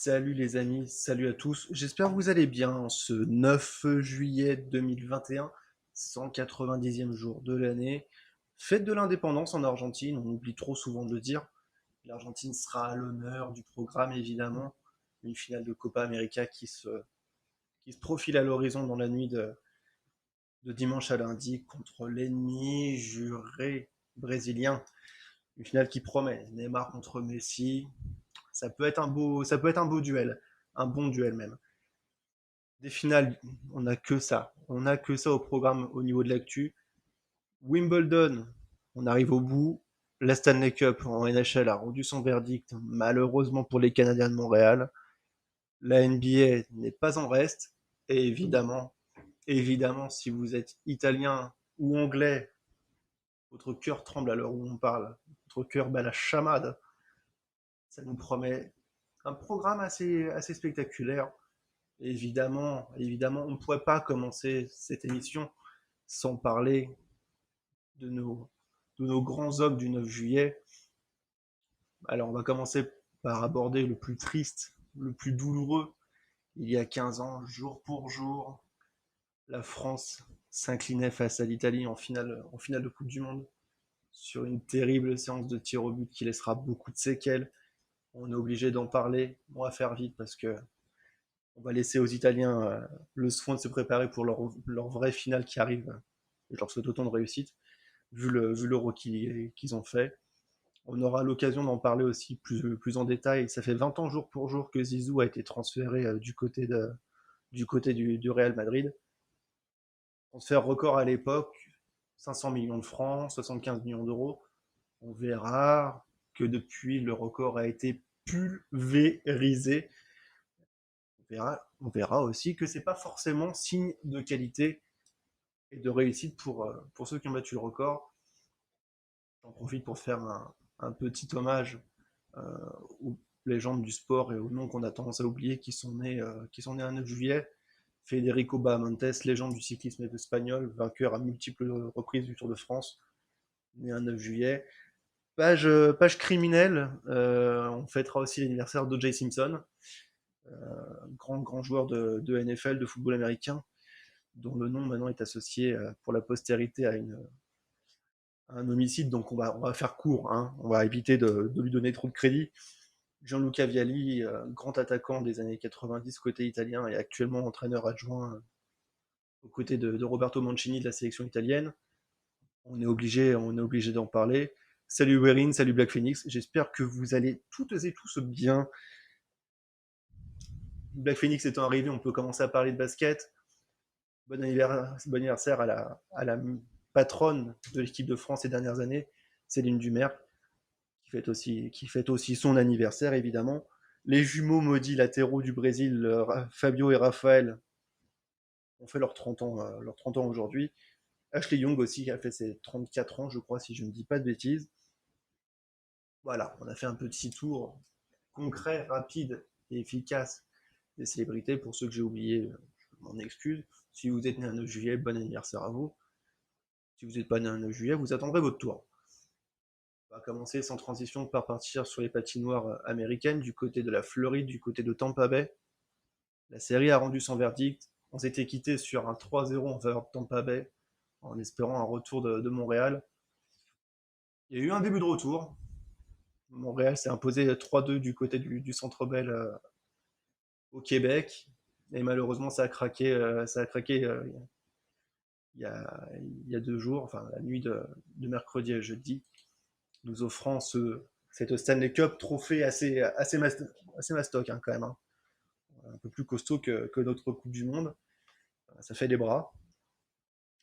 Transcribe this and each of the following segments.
Salut les amis, salut à tous. J'espère que vous allez bien ce 9 juillet 2021, 190e jour de l'année. Fête de l'indépendance en Argentine, on oublie trop souvent de le dire. L'Argentine sera à l'honneur du programme évidemment. Une finale de Copa América qui se profile à l'horizon dans la nuit de dimanche à lundi contre l'ennemi juré brésilien. Une finale qui promet. Neymar contre Messi, ça peut être un beau duel, un bon duel même. Des finales, on n'a que ça. On n'a que ça au programme au niveau de l'actu. Wimbledon, on arrive au bout. La Stanley Cup en NHL a rendu son verdict, malheureusement pour les Canadiens de Montréal. La NBA n'est pas en reste. Et évidemment, si vous êtes italien ou anglais, votre cœur tremble à l'heure où on parle. Votre cœur bat la chamade. Ça nous promet un programme assez spectaculaire. Évidemment, on ne pourrait pas commencer cette émission sans parler de nos, de nos grands hommes du 9 juillet. Alors, on va commencer par aborder le plus triste, le plus douloureux. Il y a 15 ans, jour pour jour, la France s'inclinait face à l'Italie en finale de Coupe du Monde sur une terrible séance de tir au but qui laissera beaucoup de séquelles. On est obligé d'en parler. On va faire vite parce que on va laisser aux Italiens le soin de se préparer pour leur vraie finale qui arrive. Je leur souhaite autant de réussite, vu l'euro qu'ils ont fait. On aura l'occasion d'en parler aussi plus en détail. Ça fait 20 ans jour pour jour que Zizou a été transféré du côté du Real Madrid. Transfert record à l'époque, 500 millions de francs, 75 millions d'euros. On verra que depuis, le record a été pulvérisé. On verra aussi que c'est pas forcément signe de qualité et de réussite pour ceux qui ont battu le record. J'en profite pour faire un petit hommage euh, aux légendes du sport et aux noms qu'on a tendance à oublier qui sont nés un 9 juillet. Federico Bahamontes, légende du cyclisme espagnol, vainqueur à multiples reprises du Tour de France, né un 9 juillet. Page criminelle, on fêtera aussi l'anniversaire d'O.J. Simpson, grand joueur de NFL, de football américain, dont le nom maintenant est associé pour la postérité à un homicide, donc on va faire court, hein. On va éviter de lui donner trop de crédit. Gianluca Vialli, grand attaquant des années 90 côté italien et actuellement entraîneur adjoint aux côtés de Roberto Mancini de la sélection italienne. On est obligé d'en parler. Salut Werin, salut Black Phoenix, j'espère que vous allez toutes et tous bien. Black Phoenix étant arrivé, on peut commencer à parler de basket. Bon anniversaire à la patronne de l'équipe de France ces dernières années, Céline Dumer, qui fête aussi son anniversaire, évidemment. Les jumeaux maudits latéraux du Brésil, Fabio et Raphaël, ont fait leurs 30 ans, aujourd'hui. Ashley Young aussi, qui a fait ses 34 ans, je crois, si je ne dis pas de bêtises. Voilà, on a fait un petit tour concret, rapide et efficace des célébrités. Pour ceux que j'ai oubliés, je m'en excuse. Si vous êtes né un 9 juillet, bon anniversaire à vous. Si vous n'êtes pas né un 9 juillet, vous attendrez votre tour. On va commencer sans transition par partir sur les patinoires américaines, du côté de la Floride, du côté de Tampa Bay. La série a rendu son verdict. On s'était quitté sur un 3-0 en faveur de Tampa Bay, en espérant un retour de Montréal. Il y a eu un début de retour. Montréal s'est imposé 3-2 du côté du Centre Bell au Québec. Et malheureusement, ça a craqué il y a 2 jours, enfin la nuit de mercredi à jeudi, nous offrant cette Stanley Cup trophée assez mastoc, hein, quand même, hein. Un peu plus costaud que notre Coupe du Monde. Ça fait des bras.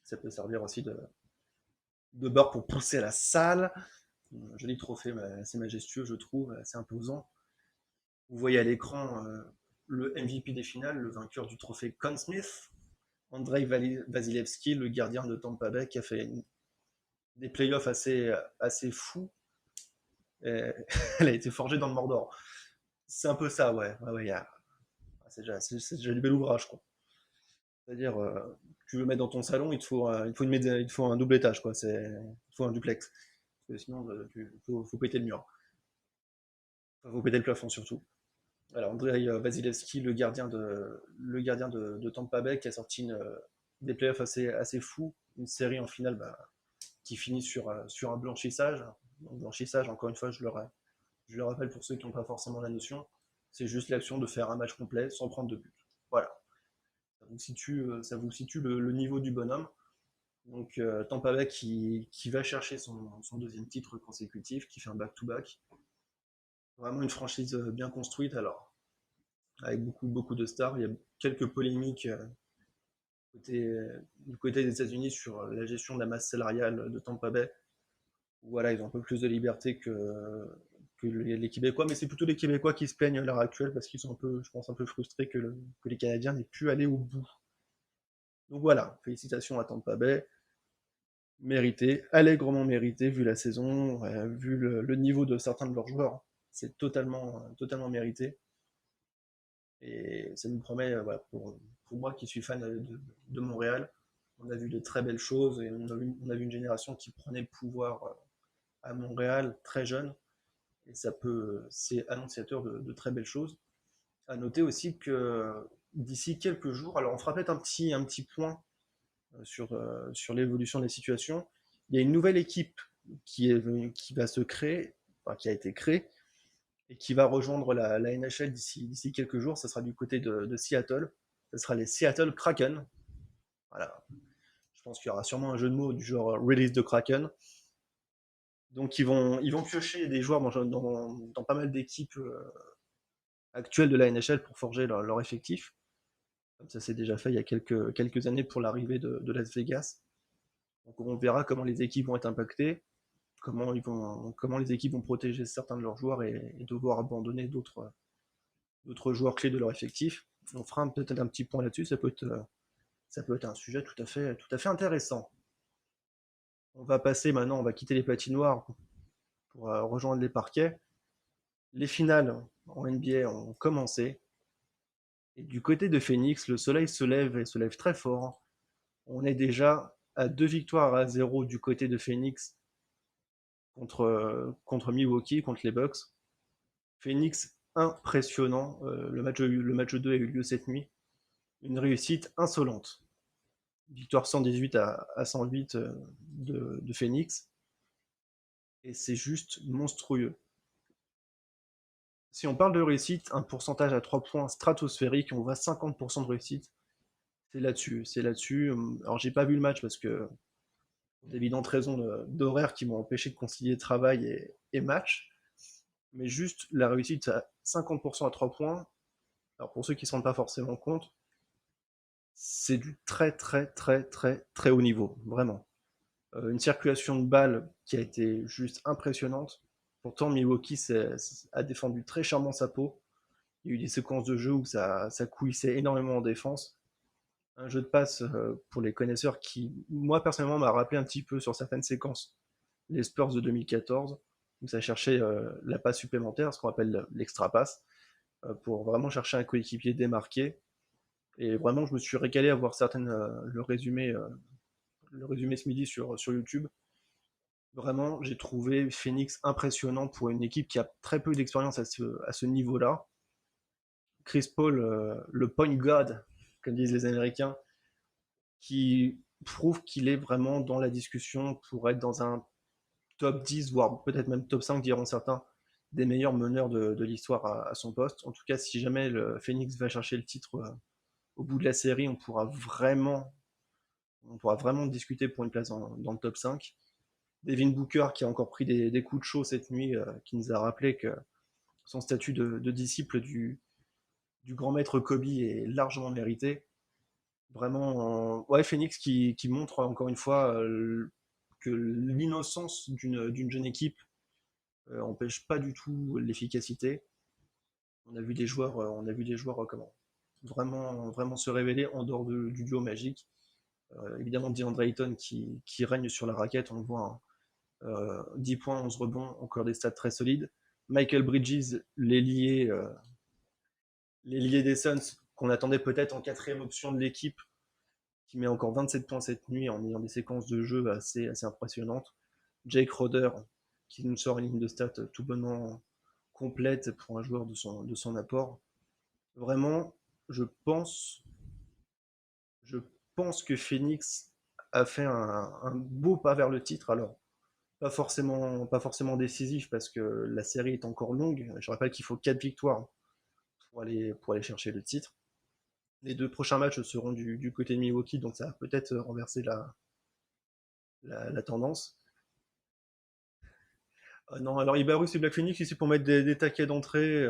Ça peut servir aussi de barre pour pousser la salle. Un joli trophée, assez majestueux, je trouve, assez imposant. Vous voyez à l'écran le MVP des finales, le vainqueur du trophée Conn Smith, Andrei Vasilevski, le gardien de Tampa Bay, qui a fait des playoffs assez fous. Et elle a été forgée dans le Mordor. C'est un peu ça, ouais. Ouais, c'est déjà du bel ouvrage, quoi. C'est-à-dire, tu veux mettre dans ton salon, il te faut un double étage, quoi. Il faut un duplex. Parce que sinon, faut péter le mur. Enfin, faut péter le plafond, surtout. Alors, Andrei Vasilevski, le gardien de Tampa Bay, qui a sorti des playoffs assez fous, une série en finale qui finit sur un blanchissage. Donc, blanchissage, encore une fois, je le rappelle pour ceux qui n'ont pas forcément la notion, c'est juste l'action de faire un match complet sans prendre de but. Voilà, ça vous situe le niveau du bonhomme. Donc Tampa Bay qui va chercher son deuxième titre consécutif, qui fait un back-to-back. Vraiment une franchise bien construite, alors, avec beaucoup, beaucoup de stars. Il y a quelques polémiques du côté des États-Unis sur la gestion de la masse salariale de Tampa Bay. Voilà, ils ont un peu plus de liberté que les Québécois, mais c'est plutôt les Québécois qui se plaignent à l'heure actuelle parce qu'ils sont un peu, je pense, un peu frustrés que les Canadiens n'aient pu aller au bout. Donc voilà, félicitations à Tampa Bay, mérité, allègrement mérité vu la saison, vu le niveau de certains de leurs joueurs. C'est totalement mérité. Et ça nous promet, voilà, pour moi qui suis fan de Montréal, on a vu de très belles choses et on a vu une génération qui prenait le pouvoir à Montréal très jeune. Et c'est annonciateur de très belles choses. À noter aussi que d'ici quelques jours, alors on fera peut-être un petit point sur l'évolution des situations. Il y a une nouvelle équipe qui va se créer, enfin, qui a été créée, et qui va rejoindre la NHL d'ici quelques jours. Ce sera du côté de Seattle. Ce sera les Seattle Kraken. Voilà. Je pense qu'il y aura sûrement un jeu de mots du genre Release de Kraken. Donc ils vont piocher des joueurs dans pas mal d'équipes actuelles de la NHL pour forger leur effectif. Comme ça s'est déjà fait il y a quelques années pour l'arrivée de Las Vegas. Donc on verra comment les équipes vont être impactées, comment les équipes vont protéger certains de leurs joueurs et devoir abandonner d'autres joueurs clés de leur effectif. On fera peut-être un petit point là-dessus, ça peut être un sujet tout à fait intéressant. On va passer maintenant, on va quitter les patinoires pour rejoindre les parquets. Les finales en NBA ont commencé. Et du côté de Phoenix, le soleil se lève et se lève très fort. On est déjà à 2 victoires à 0 du côté de Phoenix contre Milwaukee, contre les Bucks. Phoenix impressionnant. Le match 2 a eu lieu cette nuit. Une réussite insolente. Victoire 118 à 108 de Phoenix. Et c'est juste monstrueux. Si on parle de réussite, un pourcentage à 3 points stratosphérique, on voit 50% de réussite. C'est là-dessus, c'est là-dessus. Alors j'ai pas vu le match parce que d'évidentes raisons d'horaire qui m'ont empêché de concilier travail et match. Mais juste la réussite à 50% à 3 points, alors pour ceux qui ne se rendent pas forcément compte, c'est du très très très très très haut niveau, vraiment. Une circulation de balles qui a été juste impressionnante. Pourtant, Milwaukee a défendu très charmant sa peau. Il y a eu des séquences de jeu où ça couillissait énormément en défense. Un jeu de passe pour les connaisseurs qui, moi personnellement, m'a rappelé un petit peu sur certaines séquences les Spurs de 2014, où ça cherchait la passe supplémentaire, ce qu'on appelle l'extra passe, pour vraiment chercher un coéquipier démarqué. Et vraiment, je me suis régalé à voir le résumé ce midi sur YouTube. Vraiment, j'ai trouvé Phoenix impressionnant pour une équipe qui a très peu d'expérience à ce niveau-là. Chris Paul, le point god, comme disent les Américains, qui prouve qu'il est vraiment dans la discussion pour être dans un top 10, voire peut-être même top 5, diront certains, des meilleurs meneurs de l'histoire à son poste. En tout cas, si jamais le Phoenix va chercher le titre au bout de la série, on pourra vraiment discuter pour une place dans le top 5. Devin Booker qui a encore pris des coups de chaud cette nuit, qui nous a rappelé que son statut de disciple du grand maître Kobe est largement mérité. Vraiment, ouais, Phoenix qui montre encore une fois que l'innocence d'une jeune équipe empêche pas du tout l'efficacité. On a vu des joueurs comment vraiment, vraiment se révéler en dehors du duo magique. Évidemment, DeAndre Ayton qui règne sur la raquette, on le voit, hein. 10 points, 11 rebonds, encore des stats très solides. Michael Bridges, l'ailier des Suns, qu'on attendait peut-être en quatrième option de l'équipe, qui met encore 27 points cette nuit en ayant des séquences de jeu assez impressionnantes. Jake Roder, qui nous sort une ligne de stats tout bonnement complète pour un joueur de son apport. Vraiment, je pense, je pense que Phoenix a fait un beau pas vers le titre. Alors, pas forcément décisif parce que la série est encore longue. Je rappelle qu'il faut 4 victoires pour aller chercher le titre. Les deux prochains matchs seront du côté de Milwaukee, donc ça va peut-être renverser la tendance. Non, alors Ibarus et Black Phoenix, c'est pour mettre des taquets d'entrée.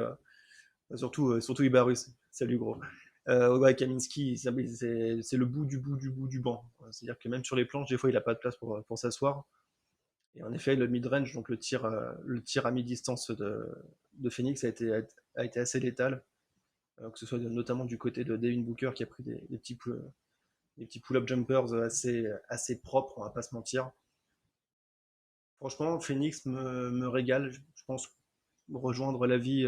Surtout Ibarus. Salut gros. Ouais, Kaminski, c'est le bout du bout du bout du banc. C'est-à-dire que même sur les planches, des fois, il n'a pas de place pour s'asseoir. Et en effet, le mid-range, donc le tir à mi-distance de Phoenix a été assez létal. Que ce soit notamment du côté de Devin Booker qui a pris des petits pull-up jumpers assez propres, on va pas se mentir. Franchement, Phoenix me régale. Je pense rejoindre la vie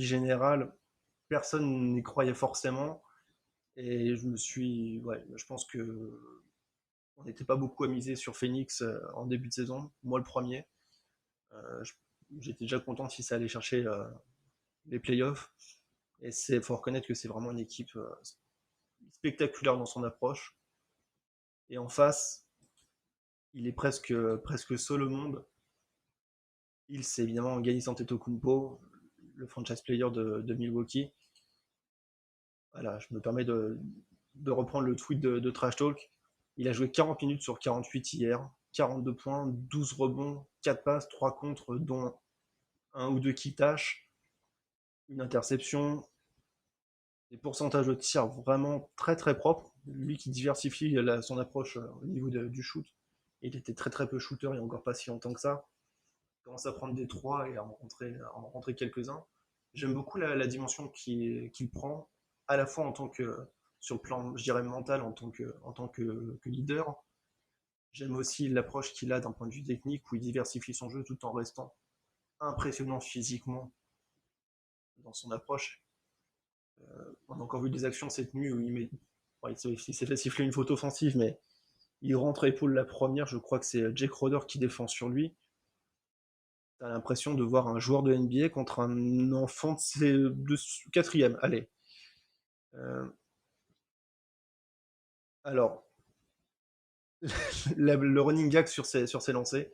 générale. Personne n'y croyait forcément. Et ouais, je pense que on n'était pas beaucoup à miser sur Phoenix en début de saison. Moi, le premier. Euh, je- J'étais déjà content si ça allait chercher les playoffs. Et faut reconnaître que c'est vraiment une équipe spectaculaire dans son approche. Et en face, il est presque seul au monde. C'est évidemment Giannis Antetokounmpo, le franchise player de Milwaukee. Voilà, je me permets de reprendre le tweet de Trash Talk. Il a joué 40 minutes sur 48 hier, 42 points, 12 rebonds, 4 passes, 3 contres, dont un ou deux qui tâchent, une interception, des pourcentages de tir vraiment très très propres. Lui qui diversifie son approche au niveau du shoot. Il était très très peu shooter il n'y a encore pas si longtemps que ça. Il commence à prendre des 3 et à en rentrer quelques-uns. J'aime beaucoup la dimension qu'il prend, à la fois sur le plan, je dirais, mental, en tant que leader. J'aime aussi l'approche qu'il a d'un point de vue technique, où il diversifie son jeu tout en restant impressionnant physiquement dans son approche. On a encore vu des actions cette nuit où il s'est fait siffler une faute offensive, mais il rentre épaule la première. Je crois que c'est Jake Roder qui défend sur lui. T'as l'impression de voir un joueur de NBA contre un enfant de quatrième. Allez. Euh, alors, le running gag sur ses lancers,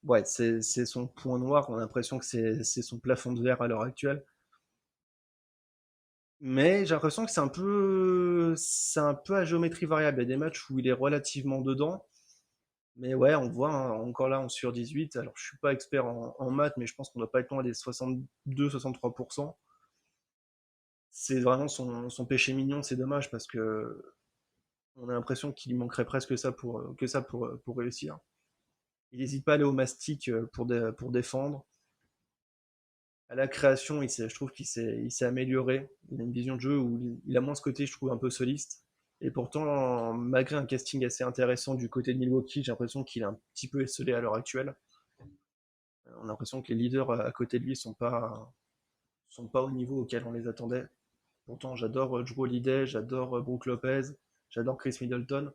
ouais, c'est son point noir. On a l'impression que c'est son plafond de verre à l'heure actuelle. Mais j'ai l'impression que c'est un peu à géométrie variable. Il y a des matchs où il est relativement dedans. Mais ouais, on voit hein, encore là en sur 18. Alors, je suis pas expert en maths, mais je pense qu'on doit pas être loin des 62-63%. C'est vraiment son péché mignon. C'est dommage parce que on a l'impression qu'il lui manquerait presque que ça pour réussir. Il n'hésite pas à aller au mastic pour défendre. À la création, je trouve qu'il s'est amélioré. Il a une vision de jeu où il a moins ce côté, je trouve, un peu soliste. Et pourtant, malgré un casting assez intéressant du côté de Milwaukee, j'ai l'impression qu'il est un petit peu esselé à l'heure actuelle. On a l'impression que les leaders à côté de lui sont pas au niveau auquel on les attendait. Pourtant, j'adore Drew Holiday, j'adore Brook Lopez, j'adore Chris Middleton,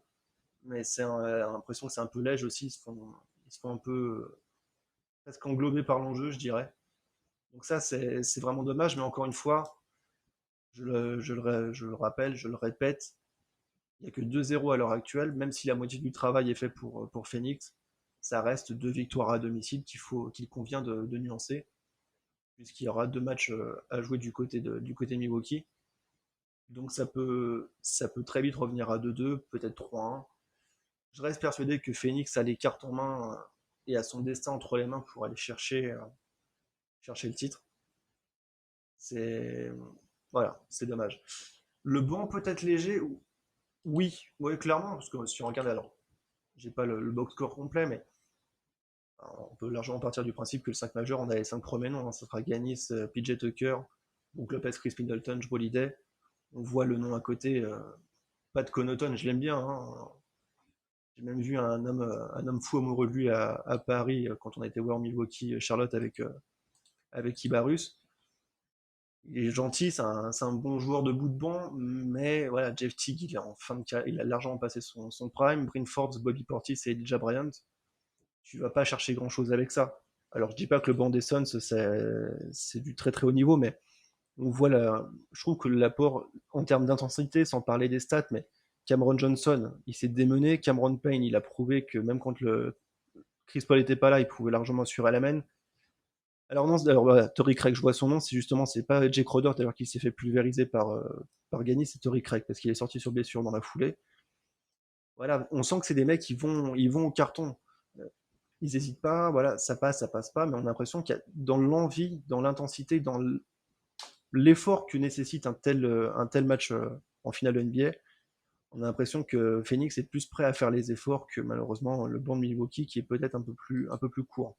mais l'impression que c'est un peu léger aussi. Ils se font un peu presque englobés par l'enjeu, je dirais. Donc ça, c'est vraiment dommage, mais encore une fois, je le rappelle, je le répète, il n'y a que 2-0 à l'heure actuelle, même si la moitié du travail est fait pour Phoenix, ça reste 2 victoires à domicile qu'il convient de nuancer, puisqu'il y aura 2 matchs à jouer du côté Milwaukee. Donc ça peut très vite revenir à 2-2, peut-être 3-1. Je reste persuadé que Phoenix a les cartes en main et a son destin entre les mains pour aller chercher le titre. C'est Voilà, c'est dommage. Le banc peut être léger, oui, ouais, clairement, parce que si on regarde alors, j'ai pas le box score complet, mais on peut largement partir du principe que le 5 majeur, on a les 5 premiers noms, hein. Ça sera Ganis, PJ Tucker, donc Lopez, Chris Middleton, Jrue Holiday. On voit le nom à côté, pas de Connaughton, je l'aime bien, hein. J'ai même vu un homme fou amoureux de lui à Paris quand on a été voir Milwaukee Charlotte avec Ibarus. Il est gentil, c'est un bon joueur de bout de banc, mais voilà, Jeff Teague, il est en fin de carrière, il a largement passé son prime. Bryn Forbes, Bobby Portis et Elijah Bryant, tu vas pas chercher grand chose avec ça. Alors je dis pas que le banc des Suns c'est du très très haut niveau, mais On voit je trouve que l'apport en termes d'intensité, sans parler des stats, mais Cameron Johnson, il s'est démené. Cameron Payne, il a prouvé que même quand Chris Paul n'était pas là, il pouvait largement assurer la main. Alors non, alors voilà, Torrey Craig, je vois son nom, c'est pas Jake Roder d'ailleurs qui s'est fait pulvériser par Gagny, c'est Torrey Craig parce qu'il est sorti sur blessure dans la foulée. Voilà, on sent que c'est des mecs qui vont au carton. Euh, Ils n'hésitent pas, voilà, ça passe pas, mais on a l'impression qu'il y a dans l'envie, dans l'intensité, dans l'effort que nécessite un tel match en finale de NBA, on a l'impression que Phoenix est plus prêt à faire les efforts que malheureusement le banc de Milwaukee qui est peut-être un peu plus court.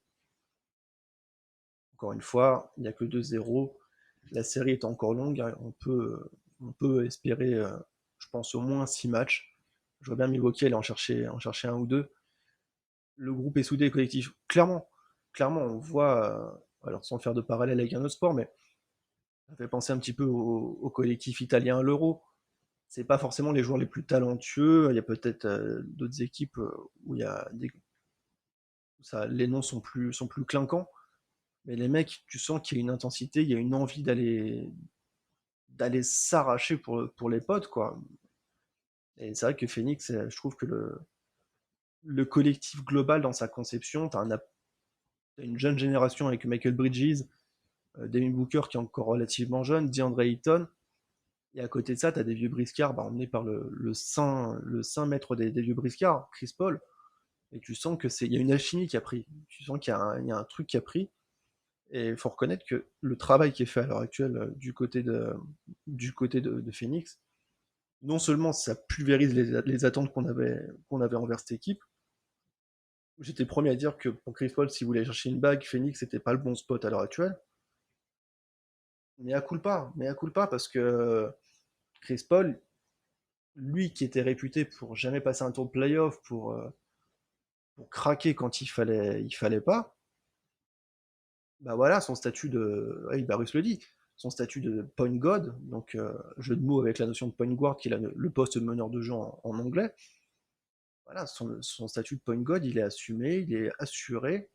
Encore une fois, il n'y a que 2-0. La série est encore longue. Hein. On peut espérer, je pense, au moins 6 matchs. Je vois bien Milwaukee aller en chercher un ou deux. Le groupe est soudé et collectif. Clairement, on voit, alors sans faire de parallèle avec un autre sport, mais ça fait penser un petit peu au collectif italien à l'Euro. C'est pas forcément les joueurs les plus talentueux. Il y a peut-être d'autres équipes où les noms sont plus clinquants. Mais les mecs, tu sens qu'il y a une intensité, il y a une envie d'aller s'arracher pour les potes, quoi. Et c'est vrai que Phoenix, je trouve que le collectif global dans sa conception, t'as une jeune génération avec Michael Bridges, Devin Booker qui est encore relativement jeune, DeAndre Ayton, et à côté de ça, t'as des vieux briscards emmenés par le saint maître des vieux briscards, Chris Paul, et tu sens il y a une alchimie qui a pris, tu sens il y a un truc qui a pris, et il faut reconnaître que le travail qui est fait à l'heure actuelle du côté de Phoenix, non seulement ça pulvérise les attentes qu'on avait envers cette équipe, j'étais premier à dire que pour Chris Paul, s'il voulait chercher une bague, Phoenix c'était pas le bon spot à l'heure actuelle, mais à culpa parce que Chris Paul, lui qui était réputé pour jamais passer un tour de playoff, pour craquer quand il fallait pas, bah voilà, son statut de. Ouais, Barus le dit, son statut de point god, donc jeu de mots avec la notion de point guard, qui est le poste de meneur de jeu en anglais. Voilà, son statut de point god, il est assumé, il est assuré,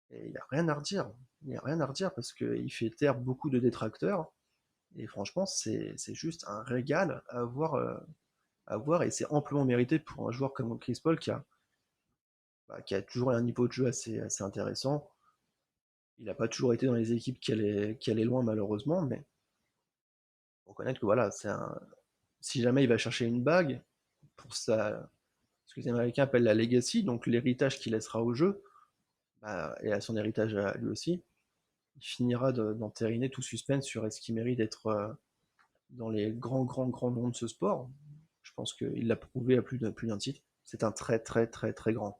et il n'y a rien à redire. Il n'y a rien à redire parce qu'il fait taire beaucoup de détracteurs, et franchement, c'est juste un régal à voir, et c'est amplement mérité pour un joueur comme Chris Paul qui a toujours un niveau de jeu assez intéressant. Il n'a pas toujours été dans les équipes qui allaient loin, malheureusement, mais faut reconnaître que voilà, si jamais il va chercher une bague pour ce que les Américains appellent la legacy, donc l'héritage qu'il laissera au jeu, bah, et à son héritage à lui aussi, il finira d'entériner tout suspense sur est-ce qu'il mérite d'être dans les grands noms de ce sport. Je pense qu'il l'a prouvé à plus d'un titre. C'est un très grand.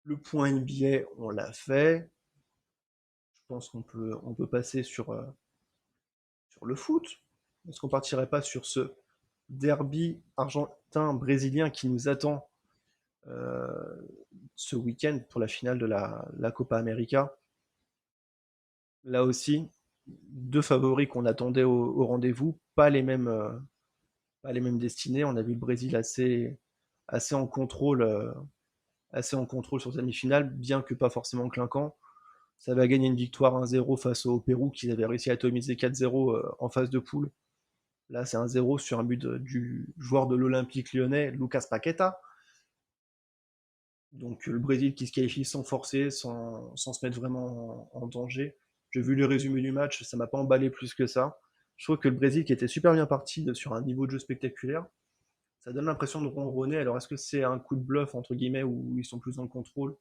Le point NBA, on l'a fait. Je pense on peut passer sur le foot. Est-ce qu'on partirait pas sur ce derby argentin-brésilien qui nous attend euh, ce week-end pour la finale de la Copa América? Là aussi, deux favoris qu'on attendait au rendez-vous, pas les mêmes destinées. On a vu le Brésil assez en contrôle, assez en contrôle sur sa demi-finale, bien que pas forcément clinquant. Ça va gagner une victoire 1-0 face au Pérou, qui avait réussi à atomiser 4-0 en phase de poule. Là, c'est 1-0 sur un but du joueur de l'Olympique lyonnais, Lucas Paqueta. Donc le Brésil qui se qualifie sans forcer, sans se mettre vraiment en danger. J'ai vu le résumé du match, ça m'a pas emballé plus que ça. Je trouve que le Brésil qui était super bien parti sur un niveau de jeu spectaculaire, ça donne l'impression de ronronner. Alors est-ce que c'est un coup de bluff entre guillemets où ils sont plus dans le contrôle,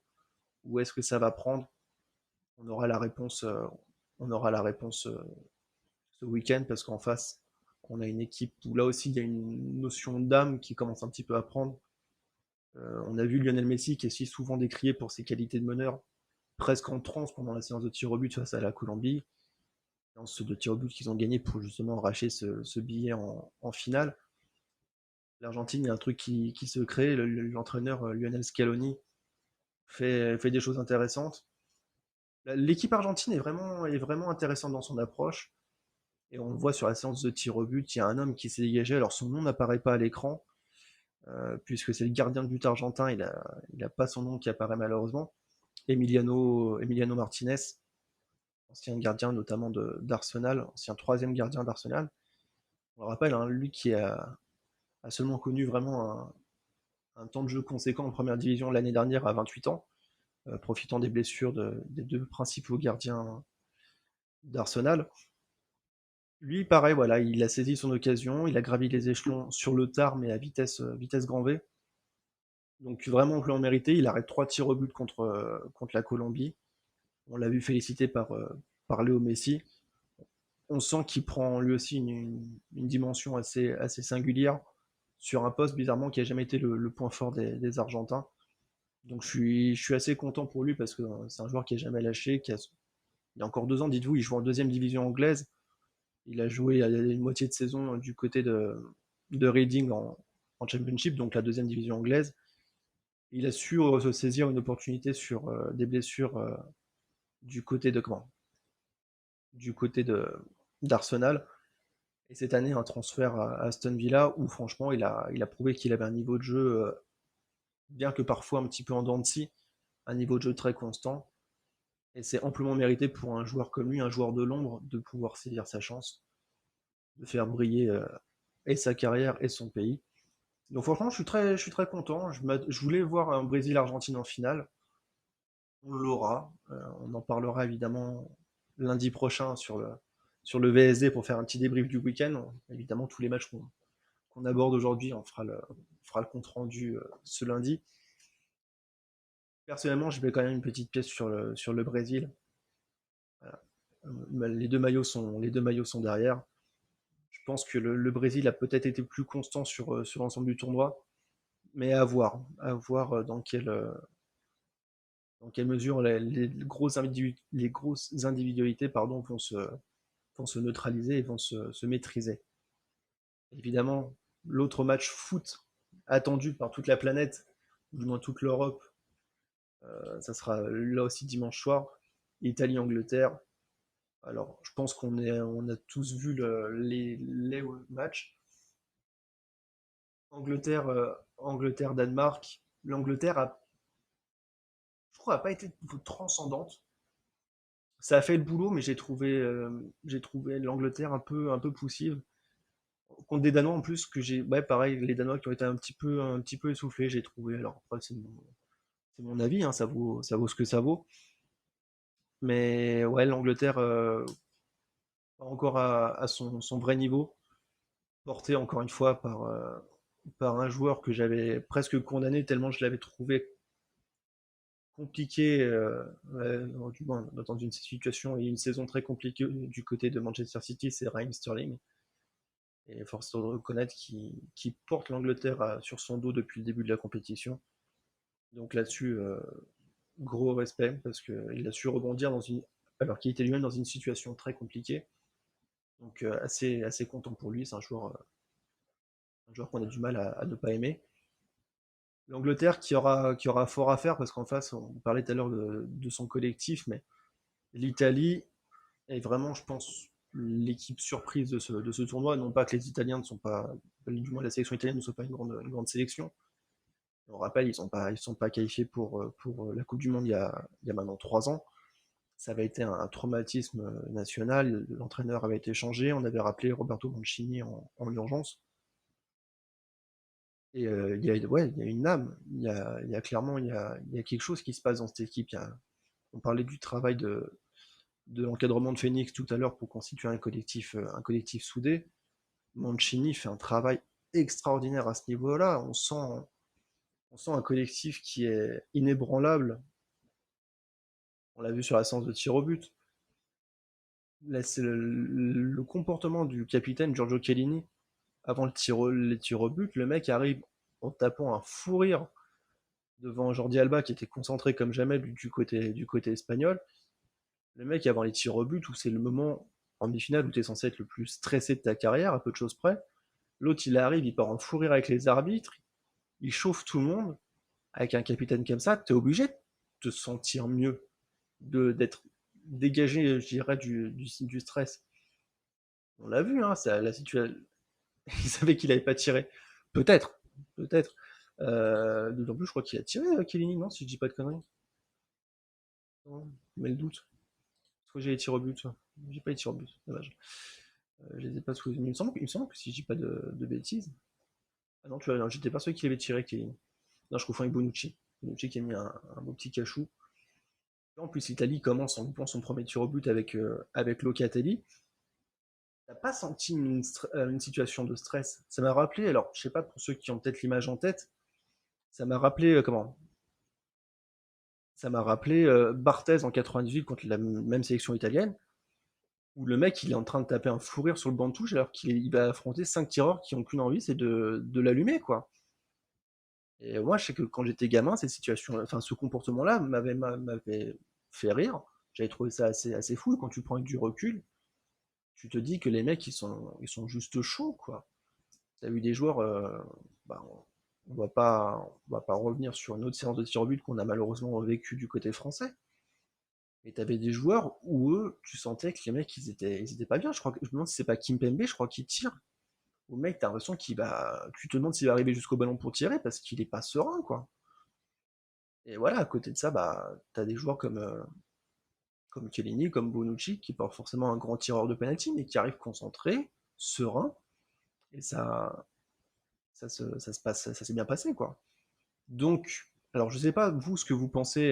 ou est-ce que ça va prendre? On aura la réponse, ce week-end parce qu'en face, on a une équipe où là aussi il y a une notion d'âme qui commence un petit peu à prendre. On a vu Lionel Messi qui est si souvent décrié pour ses qualités de meneur, presque en transe pendant la séance de tir au but face à la Colombie. Séance de tir au but qu'ils ont gagné pour justement arracher ce billet en finale. L'Argentine, il y a un truc qui se crée. L'entraîneur Lionel Scaloni fait des choses intéressantes. L'équipe argentine est vraiment intéressante dans son approche. Et on le voit sur la séance de tir au but, il y a un homme qui s'est dégagé. Alors son nom n'apparaît pas à l'écran, puisque c'est le gardien de but argentin. Il a pas son nom qui apparaît malheureusement. Emiliano Martinez. ancien gardien notamment d'Arsenal, ancien troisième gardien d'Arsenal. On le rappelle, hein, lui qui a seulement connu vraiment un temps de jeu conséquent en première division l'année dernière à 28 ans, profitant des blessures des deux principaux gardiens d'Arsenal. Lui, pareil, voilà, il a saisi son occasion, il a gravi les échelons sur le tard, mais à vitesse grand V. Donc vraiment amplement mérité. Il arrête 3 tirs au but contre la Colombie. On l'a vu félicité par Léo Messi. On sent qu'il prend lui aussi une dimension assez singulière sur un poste bizarrement qui n'a jamais été le point fort des Argentins. Donc je suis assez content pour lui parce que c'est un joueur qui n'a jamais lâché. Il y a encore 2 ans, dites-vous, il joue en deuxième division anglaise. Il a joué il y a une moitié de saison du côté de Reading en Championship, donc la deuxième division anglaise. Il a su se saisir une opportunité sur des blessures du côté de comment du côté d'Arsenal. Et cette année, un transfert à Aston Villa où franchement, il a prouvé qu'il avait un niveau de jeu, bien que parfois un petit peu en dents de scie, un niveau de jeu très constant. Et c'est amplement mérité pour un joueur comme lui, un joueur de l'ombre, de pouvoir saisir sa chance, de faire briller et sa carrière et son pays. Donc franchement, je suis très content. Je voulais voir un Brésil-Argentine en finale. On l'aura. On en parlera évidemment lundi prochain sur le VSD pour faire un petit débrief du week-end. Évidemment, tous les matchs qu'on aborde aujourd'hui, on fera le compte rendu ce lundi. Personnellement, je mets quand même une petite pièce sur le Brésil. Les deux maillots sont derrière. Je pense que le Brésil a peut-être été plus constant sur l'ensemble du tournoi, mais à voir dans quelle mesure les grosses individualités vont se neutraliser et vont se maîtriser. Évidemment, l'autre match foot attendu par toute la planète, ou du moins toute l'Europe, ça sera là aussi dimanche soir, Italie-Angleterre. Alors, je pense on a tous vu les matchs. Angleterre-Danemark. L'Angleterre, je trouve, n'a pas été transcendante. Ça a fait le boulot, mais j'ai trouvé l'Angleterre un peu poussive. Contre des Danois en plus, ouais, pareil, les Danois qui ont été un petit peu essoufflés, j'ai trouvé. Alors après, c'est mon avis, hein, ça vaut ce que ça vaut. Mais ouais, l'Angleterre, pas encore à son vrai niveau, porté encore une fois par un joueur que j'avais presque condamné tellement je l'avais trouvé compliqué, du moins dans une situation et une saison très compliquée du côté de Manchester City, c'est Raheem Sterling. Et force est de reconnaître qu'il porte l'Angleterre sur son dos depuis le début de la compétition. Donc là-dessus, gros respect, parce qu'il a su rebondir alors qu'il était lui-même dans une situation très compliquée. Donc assez content pour lui, c'est un joueur qu'on a du mal à ne pas aimer. L'Angleterre qui aura fort à faire, parce qu'en face, on parlait tout à l'heure de son collectif, mais l'Italie est vraiment, je pense, l'équipe surprise de ce tournoi. Non pas que les Italiens ne sont pas, du moins la sélection italienne ne soit pas une grande sélection. On rappelle, ils sont pas qualifiés pour la Coupe du Monde il y a maintenant 3 ans. Ça avait été un traumatisme national. L'entraîneur avait été changé. On avait rappelé Roberto Mancini en urgence. Et ouais, il y a une âme. Il y a clairement il y a quelque chose qui se passe dans cette équipe. On parlait du travail de l'encadrement de Phoenix tout à l'heure pour constituer un collectif soudé. Mancini fait un travail extraordinaire à ce niveau-là. On sent un collectif qui est inébranlable. On l'a vu sur la séance de tir au but. Là, c'est le comportement du capitaine Giorgio Chiellini avant les tirs au but. Le mec arrive en tapant un fou rire devant Jordi Alba qui était concentré comme jamais du côté espagnol. Le mec avant les tirs au but où c'est le moment en demi-finale où tu es censé être le plus stressé de ta carrière, à peu de choses près. L'autre il arrive, il part en fou rire avec les arbitres, il chauffe tout le monde. Avec un capitaine comme ça, tu es obligé de te sentir mieux, d'être dégagé, je dirais, du stress. On l'a vu, hein, la situation. Il savait qu'il n'avait pas tiré. Peut-être, peut-être. D'autant plus, je crois qu'il a tiré, Kellini, non, si je dis pas de conneries. Non, mais le doute. Soit j'ai les tirs au but. J'ai pas les tirs au but, dommage. Je les ai pas sous. Il me semble que si je dis pas de bêtises. Ah non, tu vois, non, j'étais persuadé qu'il avait tiré Chiellini. Non, je confonds avec Bonucci. Bonucci qui a mis un beau petit cachou. En plus, l'Italie commence en loupant son premier tir au but avec Locatelli. T'as pas senti une situation de stress? Ça m'a rappelé, alors je sais pas pour ceux qui ont peut-être l'image en tête, ça m'a rappelé comment? Ça m'a rappelé Barthez en 98 contre la même sélection italienne, où le mec il est en train de taper un fou rire sur le banc de touche alors qu'il va affronter 5 tireurs qui ont qu'une envie, c'est de l'allumer quoi. Et moi je sais que quand j'étais gamin, cette situation, enfin ce comportement-là m'avait fait rire. J'avais trouvé ça assez fou. Et quand tu prends du recul, tu te dis que les mecs ils sont juste chauds quoi. T'as eu des joueurs, bah, on va pas revenir sur une autre séance de tir au but qu'on a malheureusement vécu du côté français. Et t'avais des joueurs où eux, tu sentais que les mecs, ils étaient pas bien. Je me demande si c'est pas Kimpembe, je crois, qui tire. Au mec, t'as l'impression tu te demandes s'il va arriver jusqu'au ballon pour tirer parce qu'il est pas serein, quoi. Et voilà, à côté de ça, bah, t'as des joueurs comme Chiellini, comme Bonucci, qui pas forcément un grand tireur de penalty, mais qui arrive concentré, serein, et ça se passe, ça s'est bien passé, quoi. Donc, alors je sais pas vous ce que vous pensez,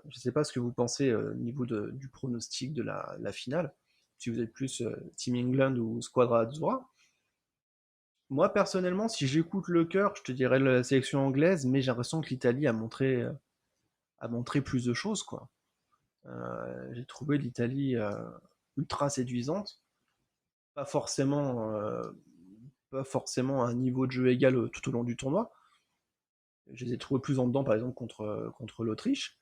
je sais pas ce que vous pensez au niveau du pronostic de la finale, si vous êtes plus Team England ou Squadra Azzurra. Moi personnellement, si j'écoute le cœur, je te dirais la sélection anglaise, mais j'ai l'impression que l'Italie a montré plus de choses, quoi. J'ai trouvé l'Italie ultra séduisante, pas forcément, pas forcément à un niveau de jeu égal tout au long du tournoi. Je les ai trouvés plus en dedans, par exemple, contre l'Autriche.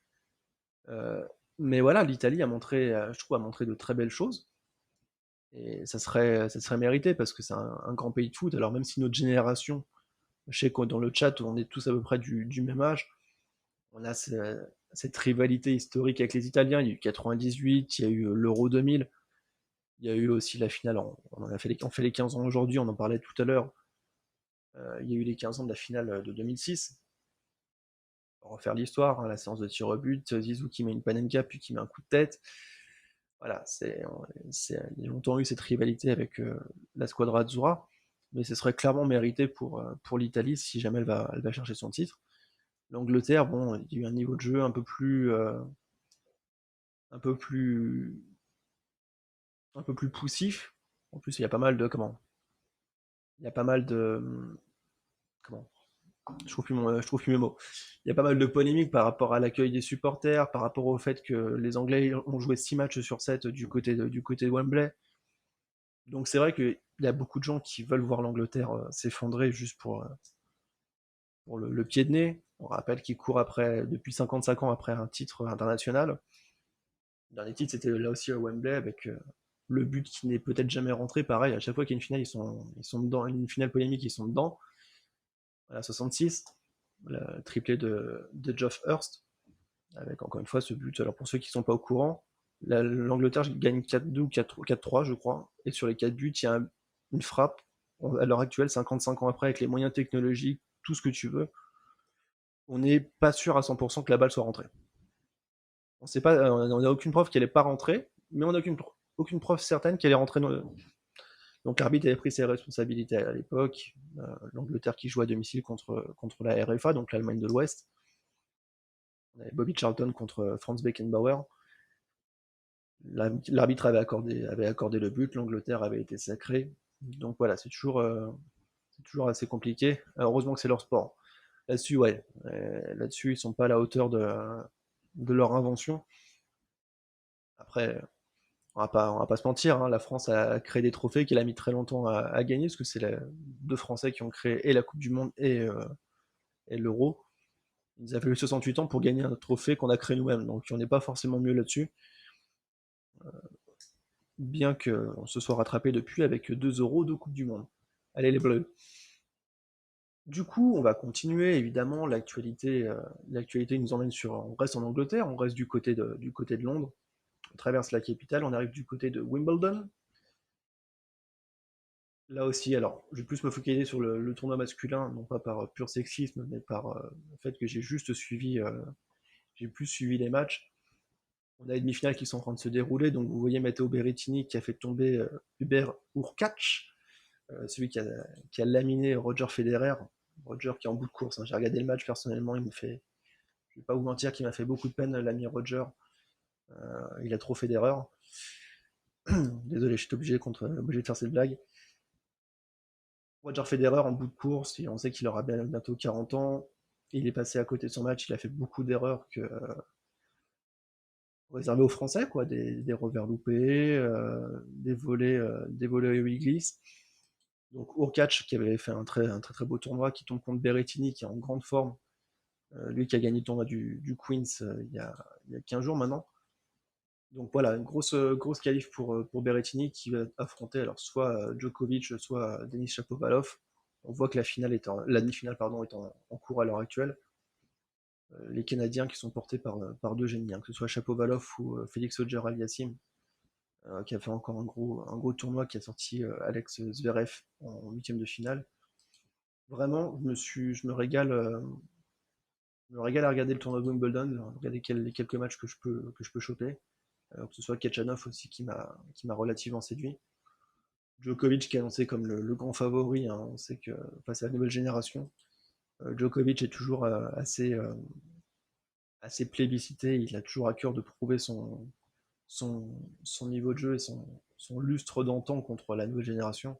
Euh, mais voilà, l'Italie je trouve, a montré de très belles choses. Et ça serait mérité parce que c'est un grand pays de foot. Alors même si notre génération, je sais que dans le chat, on est tous à peu près du même âge, on a cette rivalité historique avec les Italiens. Il y a eu 98, il y a eu l'Euro 2000, il y a eu aussi la finale, on fait les 15 ans aujourd'hui, on en parlait tout à l'heure. Il y a eu les 15 ans de la finale de 2006. On va refaire l'histoire, hein, la séance de tir au but, Zizou qui met une panenka puis qui met un coup de tête. Voilà, il y a longtemps eu cette rivalité avec la Squadra Azzurra, mais ce serait clairement mérité pour l'Italie si jamais elle va chercher son titre. L'Angleterre, bon, il y a eu un niveau de jeu un peu plus, un peu plus poussif. En plus, il y a pas mal de comment? Il y a pas mal de comment? Je trouve plus mes mots. Il y a pas mal de polémiques par rapport à l'accueil des supporters, par rapport au fait que les Anglais ont joué 6 matchs sur 7 du côté de Wembley. Donc c'est vrai qu'il y a beaucoup de gens qui veulent voir l'Angleterre s'effondrer juste pour le pied de nez. On rappelle qu'ils courent depuis 55 ans après un titre international. Le dernier titre, c'était là aussi à Wembley avec le but qui n'est peut-être jamais rentré. Pareil, à chaque fois qu'il y a une finale, ils sont dedans. Une finale polémique, ils sont dedans. Voilà, 66, le triplé de Geoff Hurst, avec encore une fois ce but. Alors pour ceux qui ne sont pas au courant, l'Angleterre gagne 4-2 ou 4-3, je crois. Et sur les 4 buts, il y a une frappe. À l'heure actuelle, 55 ans après, avec les moyens technologiques, tout ce que tu veux, on n'est pas sûr à 100% que la balle soit rentrée. On sait pas, on n'a aucune preuve qu'elle n'est pas rentrée, mais on n'a aucune preuve certaine qu'elle est rentrée. Donc l'arbitre avait pris ses responsabilités à l'époque. L'Angleterre qui joue à domicile contre la RFA, donc l'Allemagne de l'Ouest. On avait Bobby Charlton contre Franz Beckenbauer. L'arbitre avait accordé le but, l'Angleterre avait été sacrée. Donc voilà, c'est toujours assez compliqué. Heureusement que c'est leur sport. Là-dessus, ouais. Là-dessus, ils sont pas à la hauteur de leur invention. Après, on va pas se mentir, hein, la France a créé des trophées qu'elle a mis très longtemps à gagner, parce que c'est deux Français qui ont créé et la Coupe du Monde et l'Euro. Ils avaient eu 68 ans pour gagner un trophée qu'on a créé nous-mêmes, donc on n'est pas forcément mieux là-dessus, bien qu'on se soit rattrapé depuis avec 2 euros de Coupe du Monde. Allez les Bleus. Du coup, on va continuer, évidemment, l'actualité nous emmène on reste en Angleterre, on reste du côté de Londres, on traverse la capitale, on arrive du côté de Wimbledon. Là aussi, alors, je vais plus me focaliser sur le tournoi masculin, non pas par pur sexisme, mais par le fait que j'ai plus suivi les matchs. On a les demi-finales qui sont en train de se dérouler, donc vous voyez Matteo Berrettini qui a fait tomber Hubert Hurkacz, celui qui a laminé Roger Federer. Roger qui est en bout de course, hein. J'ai regardé le match personnellement, je vais pas vous mentir, qu'il m'a fait beaucoup de peine, l'ami Roger. Il a trop fait d'erreurs. Désolé, je suis obligé de faire cette blague. Roger Federer en bout de course, et on sait qu'il aura bientôt 40 ans. Il est passé à côté de son match, il a fait beaucoup d'erreurs réservées aux Français, quoi, des revers loupés, des volets où il glisse. Donc Urkac qui avait fait un très très beau tournoi, qui tombe contre Berrettini qui est en grande forme, lui qui a gagné le tournoi du Queens il y a 15 jours maintenant. Donc voilà, une grosse qualif pour Berrettini qui va affronter alors soit Djokovic, soit Denis Shapovalov. On voit que la demi-finale pardon, est en cours à l'heure actuelle. Les Canadiens qui sont portés par deux génies, hein, que ce soit Shapovalov ou Félix Auger-Aliassime, qui a fait encore un gros tournoi, qui a sorti Alex Zverev en huitième de finale. Vraiment, je me régale à regarder le tournoi de Wimbledon, à regarder les quelques matchs que je peux choper. Que ce soit Kachanov aussi qui m'a relativement séduit. Djokovic qui est annoncé comme le grand favori, hein. On sait que face à la nouvelle génération, Djokovic est toujours assez plébiscité. Il a toujours à cœur de prouver son, son niveau de jeu et son lustre d'antan contre la nouvelle génération.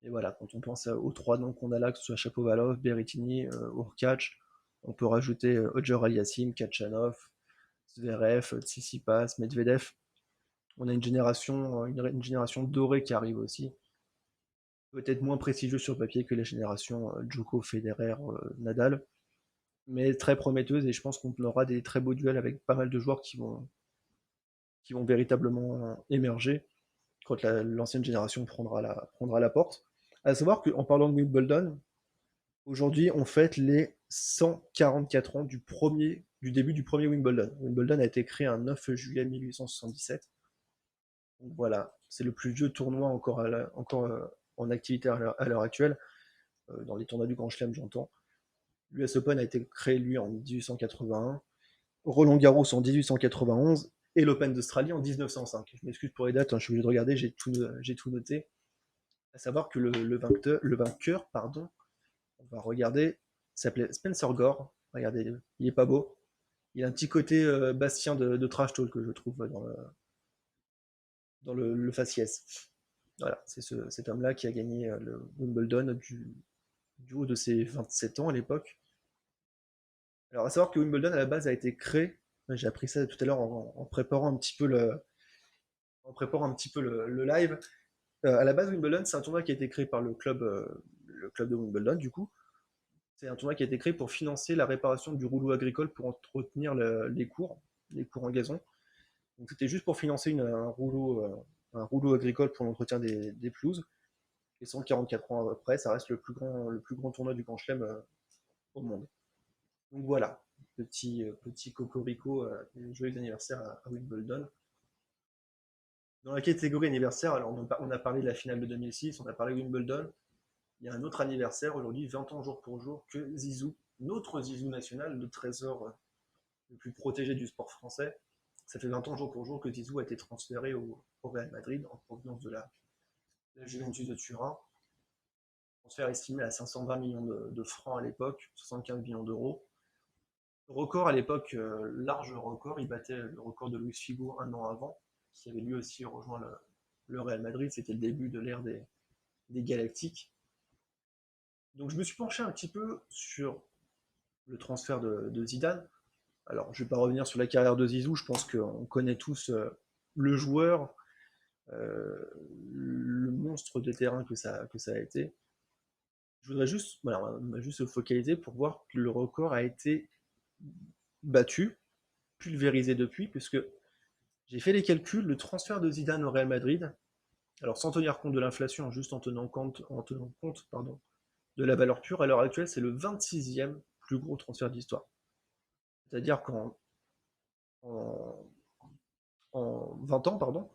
Et voilà, quand on pense aux trois noms qu'on a là, que ce soit Shapovalov, Berrettini, Hurkacz, on peut rajouter Auger-Aliassime, Kachanov, Zverev, Tsitsipas, Medvedev. On a une génération dorée qui arrive aussi. Peut-être moins prestigieuse sur papier que les générations Djoko, Federer, Nadal, mais très prometteuse, et je pense qu'on aura des très beaux duels avec pas mal de joueurs qui vont véritablement émerger quand l'ancienne génération prendra la porte. À savoir qu'en parlant de Wimbledon, aujourd'hui on fête les 144 ans du début du premier Wimbledon. Wimbledon a été créé un 9 juillet 1877. Donc voilà, c'est le plus vieux tournoi encore en activité à l'heure actuelle, dans les tournois du Grand Chelem, j'entends. L'US Open a été créé, lui, en 1881, Roland Garros en 1891, et l'Open d'Australie en 1905. Je m'excuse pour les dates, hein, je suis obligé de regarder, j'ai tout noté. À savoir que le vainqueur, pardon, on va regarder, s'appelait Spencer Gore. Regardez, il est pas beau. Il a un petit côté Bastien de Trash Talk que je trouve dans le faciès. Voilà, c'est cet homme-là qui a gagné le Wimbledon du haut de ses 27 ans à l'époque. Alors, à savoir que Wimbledon, à la base, a été créé, j'ai appris ça tout à l'heure en préparant un petit peu le live. À la base, Wimbledon, c'est un tournoi qui a été créé par le club de Wimbledon, du coup. C'est un tournoi qui a été créé pour financer la réparation du rouleau agricole pour entretenir les cours en gazon. Donc, c'était juste pour financer un rouleau agricole pour l'entretien des pelouses. Et 144 ans après, ça reste le plus grand tournoi du Grand Chelem au monde. Donc voilà, petit cocorico, joyeux anniversaire à Wimbledon. Dans la catégorie anniversaire, alors on a parlé de la finale de 2006, on a parlé de Wimbledon. Il y a un autre anniversaire aujourd'hui, 20 ans jour pour jour, que Zizou, notre Zizou national, le trésor le plus protégé du sport français. Ça fait 20 ans jour pour jour que Zizou a été transféré au Real Madrid en provenance de la Juventus de Turin. Transfert estimé à 520 millions de francs à l'époque, 75 millions d'euros. Record à l'époque, large record, il battait le record de Luis Figo un an avant, qui avait lui aussi rejoint le Real Madrid, c'était le début de l'ère des Galactiques. Donc je me suis penché un petit peu sur le transfert de Zidane. Alors je ne vais pas revenir sur la carrière de Zizou, je pense qu'on connaît tous le joueur, euh, le monstre de terrain que ça a été. Je voudrais juste, voilà, on va juste se focaliser pour voir que le record a été battu, pulvérisé depuis, puisque j'ai fait les calculs, le transfert de Zidane au Real Madrid, alors sans tenir compte de l'inflation, juste en tenant compte pardon, de la valeur pure, à l'heure actuelle, c'est le 26e plus gros transfert d'histoire. C'est-à-dire en, en 20 ans, pardon,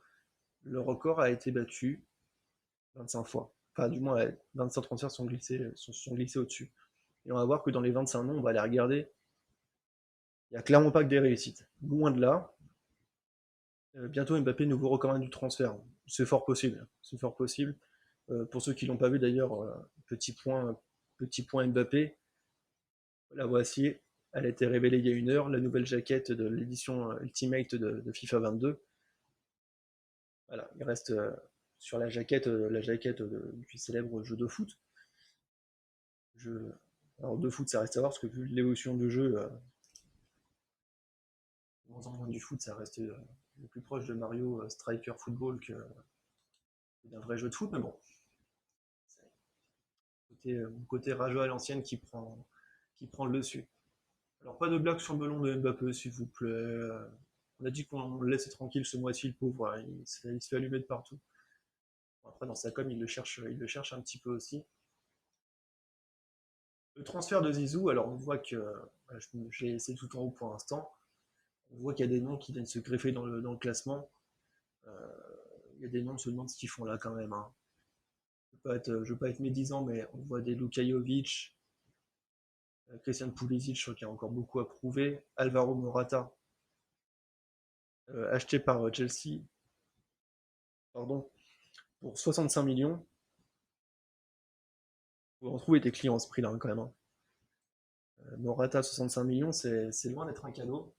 le record a été battu 25 fois. Enfin, du moins, 25 transferts sont glissés au-dessus. Et on va voir que dans les 25 noms, on va les regarder, il n'y a clairement pas que des réussites. Loin de là. Bientôt Mbappé nous recommande du transfert. C'est fort possible. C'est fort possible. Pour ceux qui l'ont pas vu d'ailleurs, petit point Mbappé. La voici. Elle a été révélée il y a 1 heure. La nouvelle jaquette de l'édition Ultimate de FIFA 22. Voilà, il reste sur la jaquette du célèbre jeu de foot. Je... Alors de foot, ça reste à voir parce que vu l'évolution du jeu, moins en moins du foot, ça reste le plus proche de Mario Striker Football que d'un vrai jeu de foot. Mais bon, mon côté rageux à l'ancienne qui prend le dessus. Alors pas de blague sur le melon de Mbappé, s'il vous plaît. On a dit qu'on le laissait tranquille ce mois-ci, le pauvre. Hein. Il se fait allumer de partout. Bon, après, dans sa com, il le cherche un petit peu aussi. Le transfert de Zizou, alors on voit que je l'ai laissé tout en haut pour l'instant. On voit qu'il y a des noms qui viennent se greffer dans le classement. Euh, il y a des noms, on se demande ce qu'ils font là quand même. Hein. Je veux pas être médisant, mais on voit des Luka Jovic, Christian Pulisic qui a encore beaucoup à prouver, Alvaro Morata, acheté par Chelsea, pardon, pour 65 millions. Vous retrouvez des clients à ce prix-là hein, quand même. Hein. Morata 65 millions, c'est loin d'être un cadeau.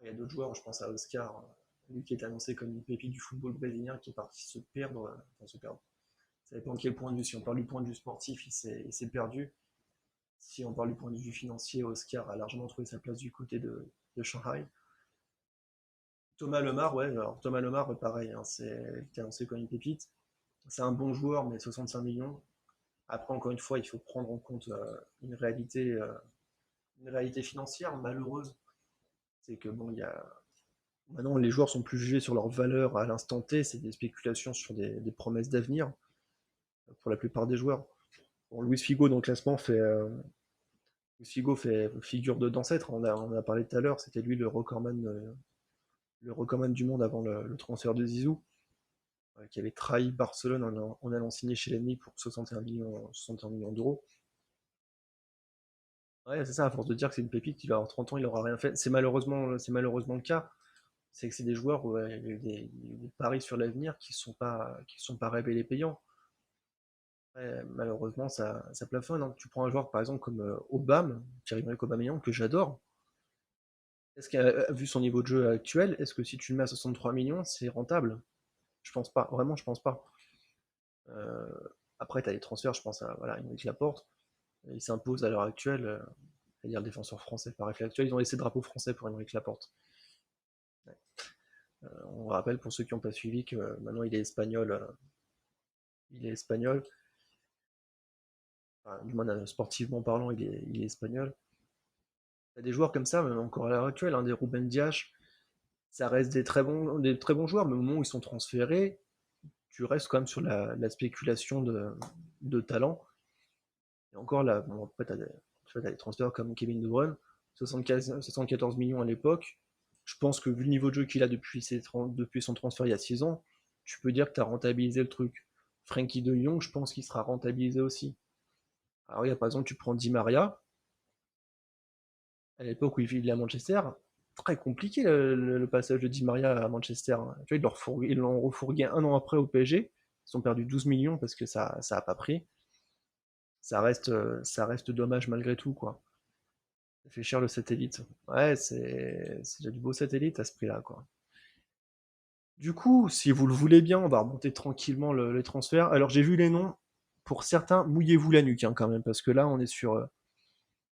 Il y a d'autres joueurs, je pense à Oscar, lui qui est annoncé comme une pépite du football brésilien qui est parti se perdre, enfin se perdre. Ça dépend de quel point de vue. Si on parle du point de vue sportif, il s'est perdu. Si on parle du point de vue financier, Oscar a largement trouvé sa place du côté de Shanghai. Thomas Lemar, ouais, alors Thomas Lemar, pareil, hein, c'est annoncé comme une pépite. C'est un bon joueur, mais 65 millions. Après, encore une fois, il faut prendre en compte une réalité financière malheureuse. C'est que bon, il y a maintenant les joueurs sont plus jugés sur leur valeur à l'instant T. C'est des spéculations sur des promesses d'avenir pour la plupart des joueurs. Bon, Luis Figo dans le classement Luis Figo fait figure d'ancêtre. On a parlé tout à l'heure. C'était lui le recordman du monde avant le transfert de Zizou. Qui avait trahi Barcelone en allant signer chez l'ennemi pour 61 millions d'euros. Ouais, c'est ça, à force de dire que c'est une pépite, il va avoir 30 ans, il n'aura rien fait. C'est malheureusement le cas. C'est que c'est des joueurs où il y a eu des paris sur l'avenir qui sont pas révélés payants. Ouais, malheureusement, ça plafonne. Hein. Tu prends un joueur par exemple comme Obama, Pierre-Emerick Aubameyang, que j'adore. Est-ce qu'à vu son niveau de jeu actuel, est-ce que si tu le mets à 63 millions, c'est rentable? Je pense pas, vraiment, je pense pas. Euh, Après, tu as les transferts, je pense à voilà, Aymeric Laporte. Il s'impose à l'heure actuelle, c'est-à-dire le défenseur français par effet actuel. Ils ont laissé le drapeau français pour Aymeric Laporte. Ouais. On rappelle pour ceux qui n'ont pas suivi que maintenant il est espagnol. Il est espagnol. Enfin, du moins sportivement parlant, il est espagnol. Il y a des joueurs comme ça, même encore à l'heure actuelle, hein, des Ruben Dias, ça reste des très bons joueurs, mais au moment où ils sont transférés, tu restes quand même sur la spéculation de talent. Et encore là, bon, après, tu as des transferts comme Kevin De Bruyne, 74 millions à l'époque. Je pense que vu le niveau de jeu qu'il a depuis son transfert il y a 6 ans, tu peux dire que tu as rentabilisé le truc. Frankie de Jong, je pense qu'il sera rentabilisé aussi. Alors, il y a par exemple, tu prends Di Maria, à l'époque où il vivait à Manchester, très compliqué le passage de Di Maria à Manchester. Hein. Tu vois, ils l'ont refourgué 1 an après au PSG. Ils ont perdu 12 millions parce que ça a pas pris. Ça reste dommage malgré tout, quoi. Ça fait cher le satellite. Ouais, c'est déjà du beau satellite à ce prix-là, quoi. Du coup, si vous le voulez bien, on va remonter tranquillement les transferts. Alors j'ai vu les noms. Pour certains, mouillez-vous la nuque hein, quand même, parce que là, on est sur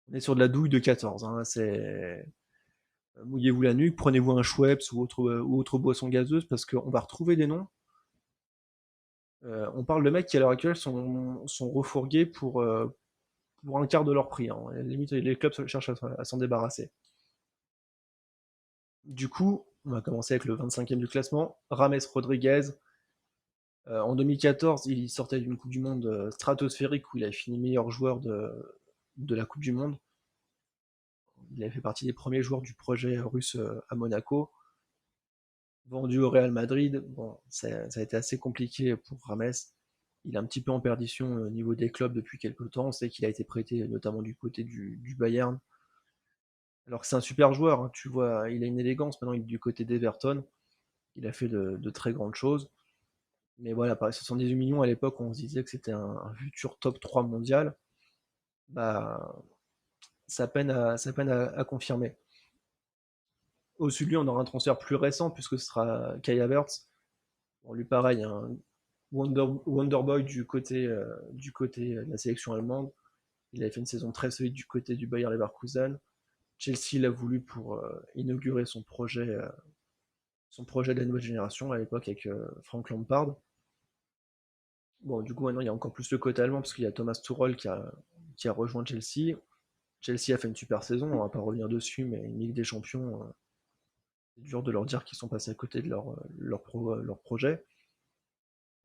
de la douille de 14. Hein, c'est mouillez-vous la nuque, prenez-vous un Schweppes ou autre boisson gazeuse, parce qu'on va retrouver des noms. On parle de mecs qui à l'heure actuelle sont refourgués pour un quart de leur prix. Hein. Limite, les clubs cherchent à s'en débarrasser. Du coup, on va commencer avec le 25e du classement, Rames Rodriguez. En 2014, il sortait d'une Coupe du Monde stratosphérique où il a fini meilleur joueur de la Coupe du Monde. Il avait fait partie des premiers joueurs du projet russe à Monaco. Vendu au Real Madrid, bon, ça a été assez compliqué pour Rames. Il est un petit peu en perdition au niveau des clubs depuis quelques temps. On sait qu'il a été prêté notamment du côté du Bayern. Alors que c'est un super joueur, hein, tu vois, il a une élégance, maintenant il est du côté d'Everton. Il a fait de très grandes choses. Mais voilà, pareil, 78 millions à l'époque, on se disait que c'était un futur top 3 mondial. Bah, ça peine à confirmer. Au-dessus de lui, on aura un transfert plus récent, puisque ce sera Kai Havertz. Bon, lui, pareil, un Wonderboy du côté de la sélection allemande. Il avait fait une saison très solide du côté du Bayer Leverkusen. Chelsea l'a voulu pour inaugurer son projet de la nouvelle génération à l'époque avec Frank Lampard. Bon, du coup, maintenant, il y a encore plus le côté allemand parce qu'il y a Thomas Tuchel qui a rejoint Chelsea. Chelsea a fait une super saison, on va pas revenir dessus, mais une Ligue des Champions, c'est dur de leur dire qu'ils sont passés à côté de leur projet.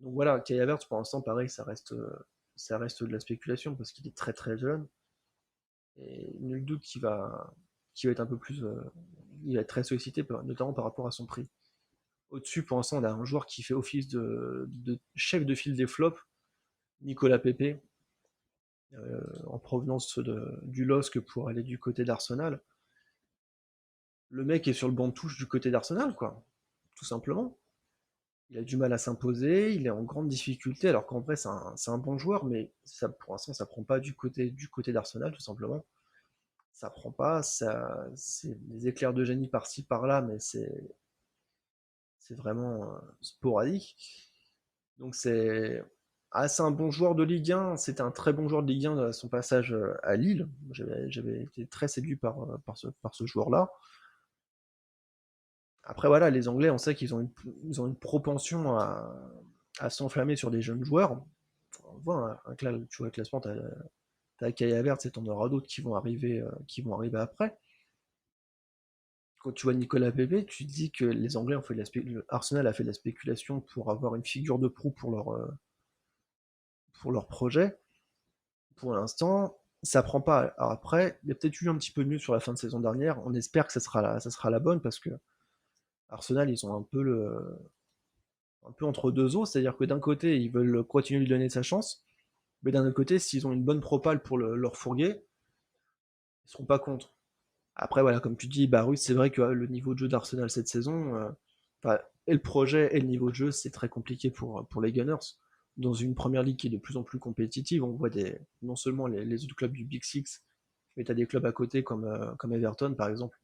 Donc voilà, Kai Havertz, pour l'instant, pareil, ça reste de la spéculation parce qu'il est très très jeune. Et nul doute qu'il va être un peu plus. Il va être très sollicité, notamment par rapport à son prix. Au-dessus, pour l'instant, on a un joueur qui fait office de chef de file des flops, Nicolas Pepe, en provenance du LOSC pour aller du côté d'Arsenal. Le mec est sur le banc de touche du côté d'Arsenal, quoi. Tout simplement. Il a du mal à s'imposer, il est en grande difficulté, alors qu'en vrai, c'est un bon joueur, mais ça, pour l'instant, ça prend pas du côté d'Arsenal, tout simplement. Ça prend pas, c'est des éclairs de génie par-ci, par-là, mais c'est vraiment sporadique. Donc c'est un bon joueur de Ligue 1, c'était un très bon joueur de Ligue 1 à son passage à Lille. J'avais été très séduit par ce joueur-là. Après voilà, les Anglais, on sait qu'ils ont une propension à s'enflammer sur des jeunes joueurs. On voit, hein, tu vois le classement, t'as Kai Havertz et t'en auras d'autres qui vont arriver après. Quand tu vois Nicolas Pepe, tu te dis que les Anglais ont fait Arsenal a fait de la spéculation pour avoir une figure de proue pour leur projet. Pour l'instant, ça prend pas. Alors après, il y a peut-être eu un petit peu mieux sur la fin de saison dernière. On espère que ça sera la bonne parce que Arsenal, ils sont un peu entre deux eaux, c'est-à-dire que d'un côté, ils veulent continuer de lui donner sa chance, mais d'un autre côté, s'ils ont une bonne propale pour leur fourguer, ils seront pas contre. Après, voilà, comme tu dis, Barus, c'est vrai que le niveau de jeu d'Arsenal cette saison, enfin, et le projet et le niveau de jeu, c'est très compliqué pour les Gunners. Dans une première ligue qui est de plus en plus compétitive, on voit non seulement les autres clubs du Big Six, mais tu as des clubs à côté comme Everton par exemple,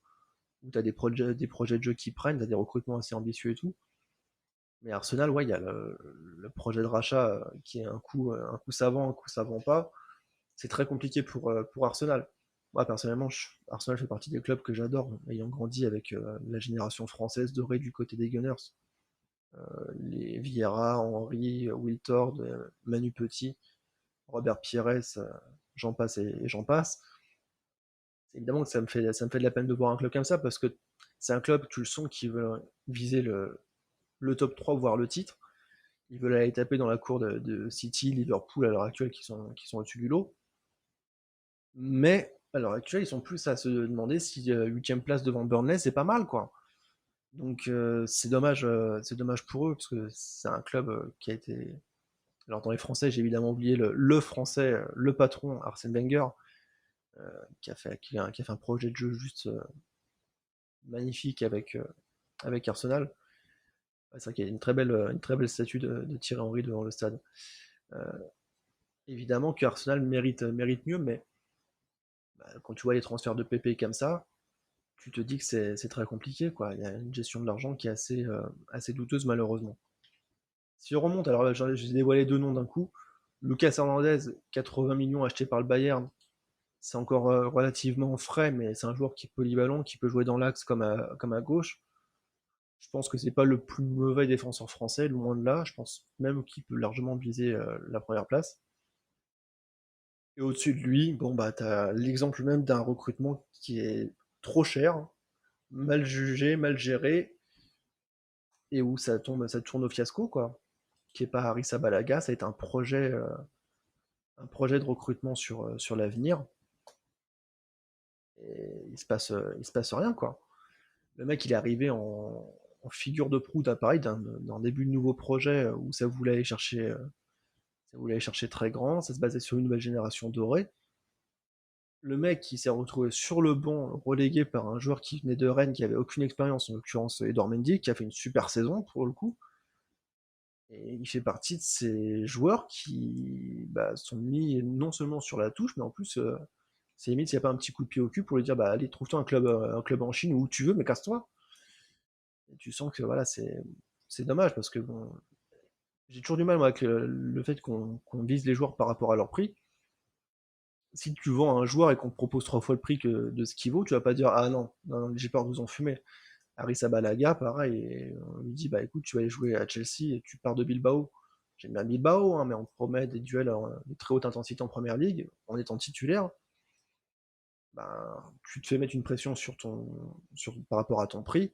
où tu as des projets de jeu qui prennent, tu as des recrutements assez ambitieux et tout. Mais Arsenal, ouais, il y a le projet de rachat qui est un coup savant, un coup savant pas. C'est très compliqué pour Arsenal. Moi, personnellement, Arsenal fait partie des clubs que j'adore, ayant grandi avec la génération française dorée du côté des Gunners. Les Vieira, Henry, Wiltord, Manu Petit, Robert Pires, j'en passe et j'en passe. Évidemment que ça me fait de la peine de voir un club comme ça, parce que c'est un club, tu le sens, qui veut viser le top 3, voire le titre. Ils veulent aller taper dans la cour de City, Liverpool à l'heure actuelle, qui sont au-dessus du lot. Mais à l'heure actuelle, ils sont plus à se demander si 8ème place devant Burnley, c'est pas mal, quoi. Donc c'est dommage pour eux, parce que c'est un club qui a été. Alors dans les Français, j'ai évidemment oublié le Français, le patron, Arsène Wenger, qui a fait un projet de jeu juste magnifique avec Arsenal. Ouais, c'est vrai qu'il y a une très belle statue de Thierry Henry devant le stade. Euh, Évidemment que Arsenal mérite mieux, mais quand tu vois les transferts de PP comme ça, tu te dis que c'est très compliqué, quoi. Il y a une gestion de l'argent qui est assez douteuse, malheureusement. Si on remonte, alors là, j'ai dévoilé deux noms d'un coup. Lucas Hernandez, 80 millions acheté par le Bayern. C'est encore relativement frais, mais c'est un joueur qui est polyvalent, qui peut jouer dans l'axe comme à gauche. Je pense que c'est pas le plus mauvais défenseur français, loin de là. Je pense même qu'il peut largement viser la première place. Et au-dessus de lui, bon bah t'as l'exemple même d'un recrutement qui est trop cher, mal jugé, mal géré, et où ça tourne au fiasco, quoi. Qui est pas Harissa Balaga, ça a été un projet de recrutement sur l'avenir, et il se passe rien, quoi. Le mec, il est arrivé en figure de proue d'appareil d'un début de nouveau projet où ça voulait aller chercher très grand, ça se basait sur une nouvelle génération dorée. Le mec qui s'est retrouvé sur le banc, relégué par un joueur qui venait de Rennes, qui avait aucune expérience, en l'occurrence Edouard Mendy, qui a fait une super saison pour le coup. Et il fait partie de ces joueurs qui sont mis non seulement sur la touche, mais en plus, c'est limite s'il n'y a pas un petit coup de pied au cul pour lui dire bah allez, trouve-toi un club en Chine où tu veux, mais casse-toi. Et tu sens que voilà, c'est dommage parce que bon, j'ai toujours du mal moi, avec le fait qu'on vise les joueurs par rapport à leur prix. Si tu vends un joueur et qu'on te propose 3 fois le prix de ce qu'il vaut, tu vas pas dire ah non, non, j'ai peur de vous en fumer. Arissa Balaga, pareil, et on lui dit bah écoute, tu vas aller jouer à Chelsea et tu pars de Bilbao. J'aime bien Bilbao, hein, mais on te promet des duels de très haute intensité en première ligue, en étant titulaire. Tu te fais mettre une pression par rapport à ton prix,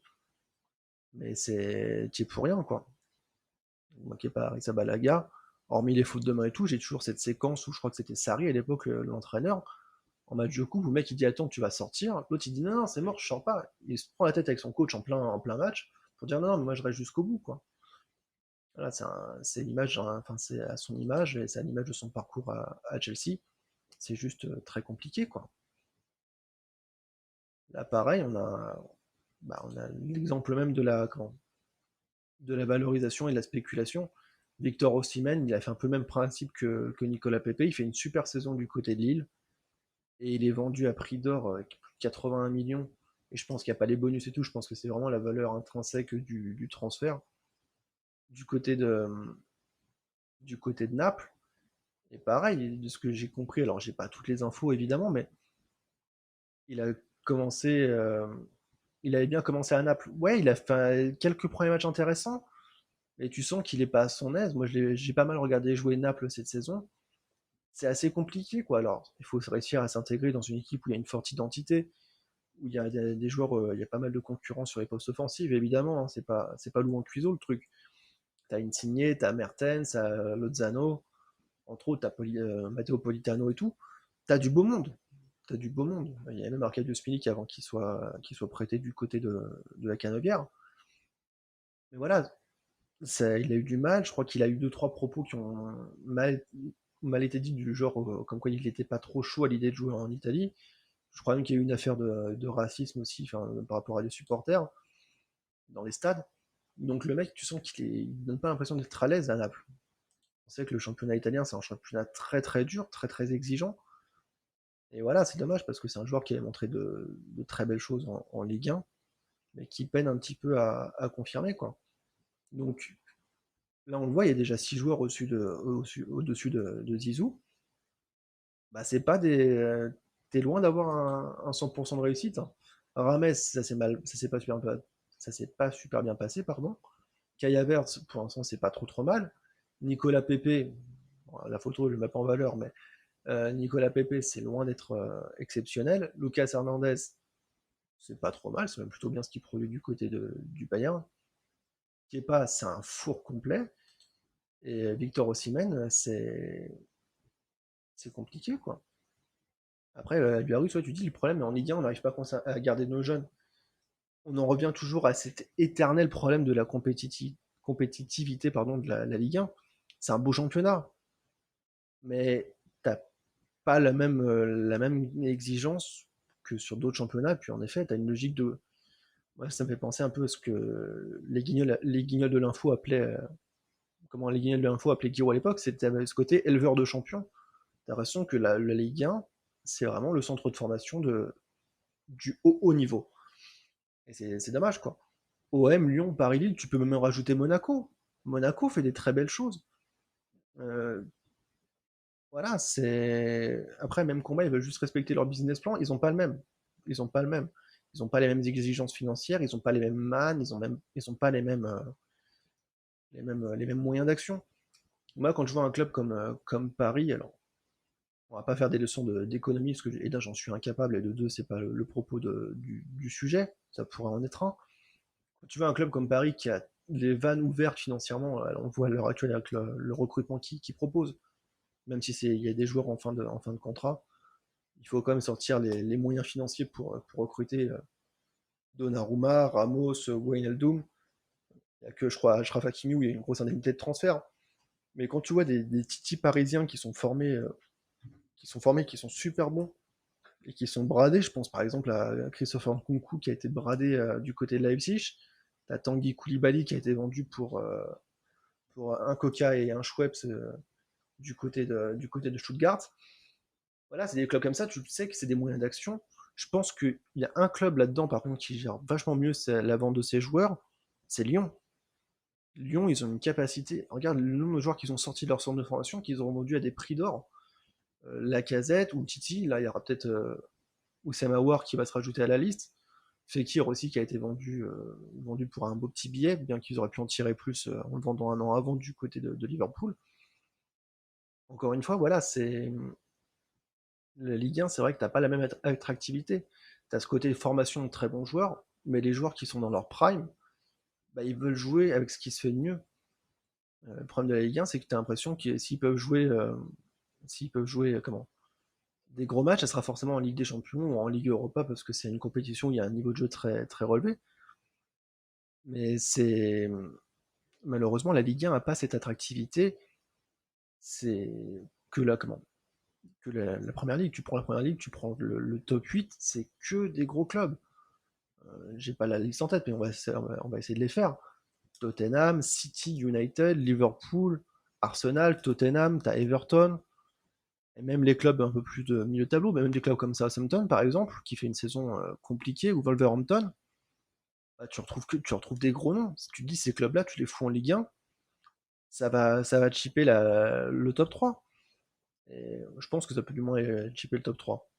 mais tu es pour rien, quoi. Moi qui n'ai pas Arissa Balaga, hormis les fautes de main et tout, j'ai toujours cette séquence où je crois que c'était Sarri à l'époque, l'entraîneur. En match de coupe, le mec il dit attends, tu vas sortir. L'autre il dit non, non, c'est mort, je sors pas. Il se prend la tête avec son coach en plein match pour dire non, non, mais moi je reste jusqu'au bout, quoi. Voilà, c'est l'image, enfin c'est à son image et c'est à l'image de son parcours à Chelsea. C'est juste très compliqué, quoi. Là, pareil, on a l'exemple même de la valorisation et de la spéculation. Victor Osimhen, il a fait un peu le même principe que Nicolas Pepe. Il fait une super saison du côté de Lille et il est vendu à prix d'or avec plus de 81 millions. Et je pense qu'il n'y a pas les bonus et tout. Je pense que c'est vraiment la valeur intrinsèque du transfert du côté de, du côté de Naples. Et pareil, de ce que j'ai compris, alors j'ai pas toutes les infos évidemment, mais il a commencé, il avait bien commencé à Naples. Ouais, il a fait quelques premiers matchs intéressants, mais tu sens qu'il est pas à son aise. Moi, j'ai pas mal regardé jouer Naples cette saison. C'est assez compliqué, quoi. Alors, il faut réussir à s'intégrer dans une équipe où il y a une forte identité, où il y a des joueurs, il y a pas mal de concurrents sur les postes offensifs, évidemment. Hein, c'est pas Louan Cuiseau le truc. T'as Insigne, t'as Mertens, t'as Lozano, entre autres, t'as Matteo Politano et tout. T'as du beau monde. T'as du beau monde. Il y a même Arcadius Milik avant qu'il soit prêté du côté de la Canebière. Mais voilà, il a eu du mal. Je crois qu'il a eu deux, trois propos qui ont mal été dits, du genre comme quoi il n'était pas trop chaud à l'idée de jouer en Italie. Je crois même qu'il y a eu une affaire de racisme aussi, enfin, par rapport à des supporters dans les stades. Donc le mec, tu sens il donne pas l'impression d'être à l'aise à Naples. On sait que le championnat italien, c'est un championnat très très dur, très très exigeant. Et voilà, c'est dommage parce que c'est un joueur qui avait montré de très belles choses en Ligue 1, mais qui peine un petit peu à confirmer, quoi. Donc là, on le voit, il y a déjà 6 joueurs au-dessus de Zizou. Bah, c'est pas t'es loin d'avoir un 100% de réussite. Hein. Rames, ça s'est pas super bien passé, pardon. Kai Havertz, pour l'instant, c'est pas trop trop mal. Nicolas Pepe, bon, la photo, je ne mets pas en valeur, mais Nicolas Pepe, c'est loin d'être exceptionnel. Lucas Hernandez, c'est pas trop mal, c'est même plutôt bien ce qu'il produit du côté du Bayern. Kepa, c'est un four complet. Et Victor Osimhen, c'est compliqué, quoi. Après, à Biarritz, tu dis, le problème, mais en Ligue 1, on n'arrive pas à garder nos jeunes. On en revient toujours à cet éternel problème de la compétitivité pardon, de la Ligue 1. C'est un beau championnat, mais t'as pas la même exigence que sur d'autres championnats. Puis en effet, tu as une logique de. Ouais, ça me fait penser un peu à ce que les guignols de l'info appelaient. Comment les guignols de l'info appelaient Giroud à l'époque, c'était ce côté éleveur de champions. T'as l'impression que la Ligue 1, c'est vraiment le centre de formation du haut niveau. Et c'est dommage, quoi. OM, Lyon, Paris, Lille, tu peux même rajouter Monaco. Monaco fait des très belles choses. Euh, voilà, c'est. Après, même combat, ils veulent juste respecter leur business plan. Ils ont pas le même. Ils ont pas le même. Ils ont pas les mêmes exigences financières. Ils ont pas les mêmes man. Ils ont pas les mêmes moyens d'action. Moi, quand je vois un club comme Paris, alors, on va pas faire des leçons d'économie, parce que, et là, j'en suis incapable, et de deux, c'est pas le propos du sujet. Ça pourrait en être un. Quand tu vois un club comme Paris qui a les vannes ouvertes financièrement, on voit à l'heure actuelle avec le recrutement qu'il propose, même si il y a des joueurs en fin de contrat, il faut quand même sortir les moyens financiers pour recruter Donnarumma, Ramos, Wijnaldum. Il n'y a que, je crois, Achraf Hakimi où il y a une grosse indemnité de transfert. Mais quand tu vois des titis parisiens qui sont formés, qui sont super bons, et qui sont bradés. Je pense par exemple à Christopher Nkunku qui a été bradé du côté de Leipzig. T'as Tanguy Koulibaly qui a été vendu pour un Coca et un Schweppes du côté de Stuttgart. Voilà, c'est des clubs comme ça, tu sais que c'est des moyens d'action. Je pense qu'il y a un club là-dedans, par contre, qui gère vachement mieux la vente de ses joueurs, c'est Lyon. Lyon, ils ont une capacité. Regarde le nombre de joueurs qu'ils ont sortis de leur centre de formation, qu'ils ont vendu à des prix d'or. Lacazette ou Titi, là, il y aura peut-être Oussama Aouar qui va se rajouter à la liste. Fekir aussi qui a été vendu pour un beau petit billet, bien qu'ils auraient pu en tirer plus en le vendant un an avant du côté de Liverpool. Encore une fois, voilà, c'est la Ligue 1, c'est vrai que t'as pas la même attractivité. Tu as ce côté formation de très bons joueurs, mais les joueurs qui sont dans leur prime, bah, ils veulent jouer avec ce qui se fait de mieux. Le problème de la Ligue 1, c'est que tu as l'impression que s'ils peuvent jouer comment des gros matchs, ça sera forcément en Ligue des Champions ou en Ligue Europa parce que c'est une compétition où il y a un niveau de jeu très, très relevé. Mais c'est malheureusement la Ligue 1 n'a pas cette attractivité. C'est que là, comment que la première ligue. Tu prends la première ligue, tu prends le top 8, c'est que des gros clubs. J'ai pas la liste en tête, mais on va essayer de les faire. Tottenham, City, United, Liverpool, Arsenal, Tottenham, t'as Everton, et même les clubs un peu plus de milieu de tableau, même des clubs comme Southampton par exemple, qui fait une saison compliquée, ou Wolverhampton, bah, tu retrouves des gros noms. Si tu te dis ces clubs-là, tu les fous en Ligue 1, ça va chipper le top 3. Et je pense que ça peut du moins chipper le top 3.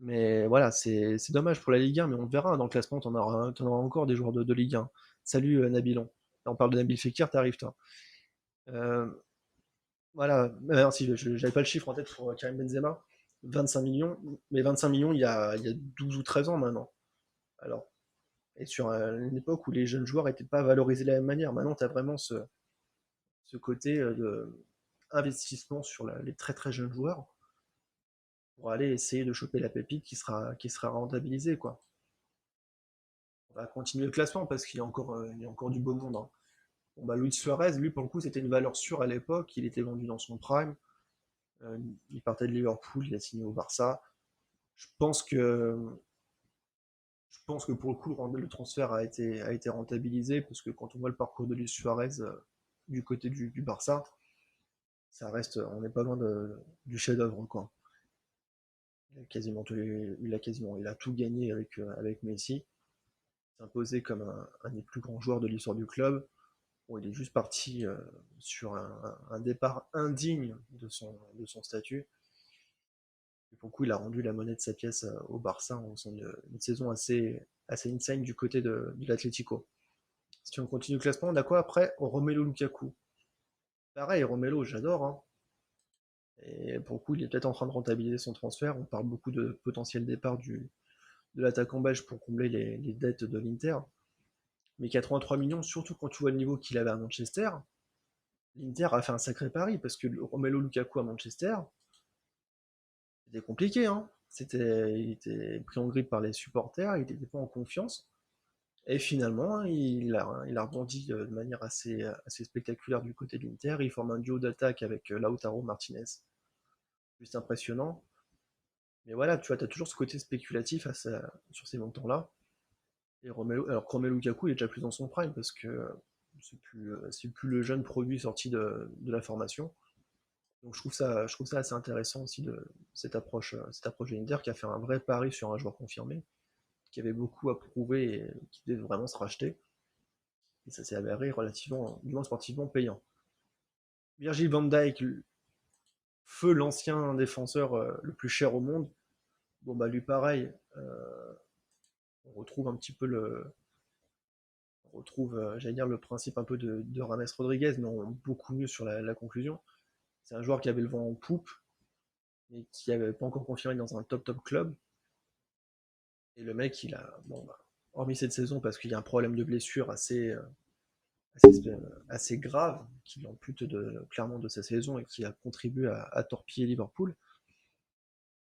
Mais voilà, c'est dommage pour la Ligue 1, mais on verra dans le classement, t'en auras encore des joueurs de Ligue 1. Salut Nabilon. Là, on parle de Nabil Fekir, t'arrives toi. Euh, voilà, non, si, j'avais pas le chiffre en tête pour Karim Benzema. 25 millions, mais 25 millions il y a 12 ou 13 ans maintenant. Alors, et sur une époque où les jeunes joueurs n'étaient pas valorisés de la même manière. Maintenant, tu as vraiment ce côté de investissement sur les très très jeunes joueurs pour aller essayer de choper la pépite qui sera rentabilisée, quoi. On va continuer le classement parce qu'il y a encore du beau monde, hein. Bon, bah, Luis Suarez, lui, pour le coup, c'était une valeur sûre à l'époque. Il était vendu dans son prime. Euh, il partait de Liverpool, il a signé au Barça. Je pense que, je pense que pour le coup, le transfert a été rentabilisé parce que quand on voit le parcours de Luis Suarez du côté du Barça, ça reste, on n'est pas loin du chef-d'œuvre, quoi. Il a tout gagné avec Messi. Il s'est imposé comme un des plus grands joueurs de l'histoire du club. Bon, il est juste parti sur un départ indigne de son statut. Et pour le coup, il a rendu la monnaie de sa pièce au Barça en faisant une saison assez insane du côté de l'Atlético. Si on continue le classement, on a quoi après? Romelu Lukaku. Pareil, Romelu, j'adore, hein. Et pour le coup, il est peut-être en train de rentabiliser son transfert. On parle beaucoup de potentiel départ de l'attaquant belge pour combler les dettes de l'Inter. Mais 83 millions, surtout quand tu vois le niveau qu'il avait à Manchester, l'Inter a fait un sacré pari parce que Romelu Lukaku à Manchester, c'était compliqué, hein. Il était pris en grippe par les supporters, il n'était pas en confiance. Et finalement, il a rebondi de manière assez spectaculaire du côté de l'Inter. Il forme un duo d'attaque avec Lautaro Martinez. Juste impressionnant. Mais voilà, tu vois, tu as toujours ce côté spéculatif sur ces montants-là. Et alors que Romelu Lukaku il est déjà plus dans son prime parce que c'est plus le jeune produit sorti de la formation. Donc je trouve ça assez intéressant aussi de cette approche de l'Inter qui a fait un vrai pari sur un joueur confirmé, qui avait beaucoup à prouver et qui devait vraiment se racheter. Et ça s'est avéré relativement, du moins sportivement, payant. Virgil van Dijk, feu l'ancien défenseur le plus cher au monde. Bon bah lui pareil, on retrouve un petit peu j'allais dire le principe un peu de Rames Rodriguez, mais beaucoup mieux sur la conclusion. C'est un joueur qui avait le vent en poupe, mais qui n'avait pas encore confirmé dans un top top club. Et le mec, bon, bah, hormis cette saison, parce qu'il y a un problème de blessure assez grave, qui l'ampute clairement de sa saison et qui a contribué à torpiller Liverpool.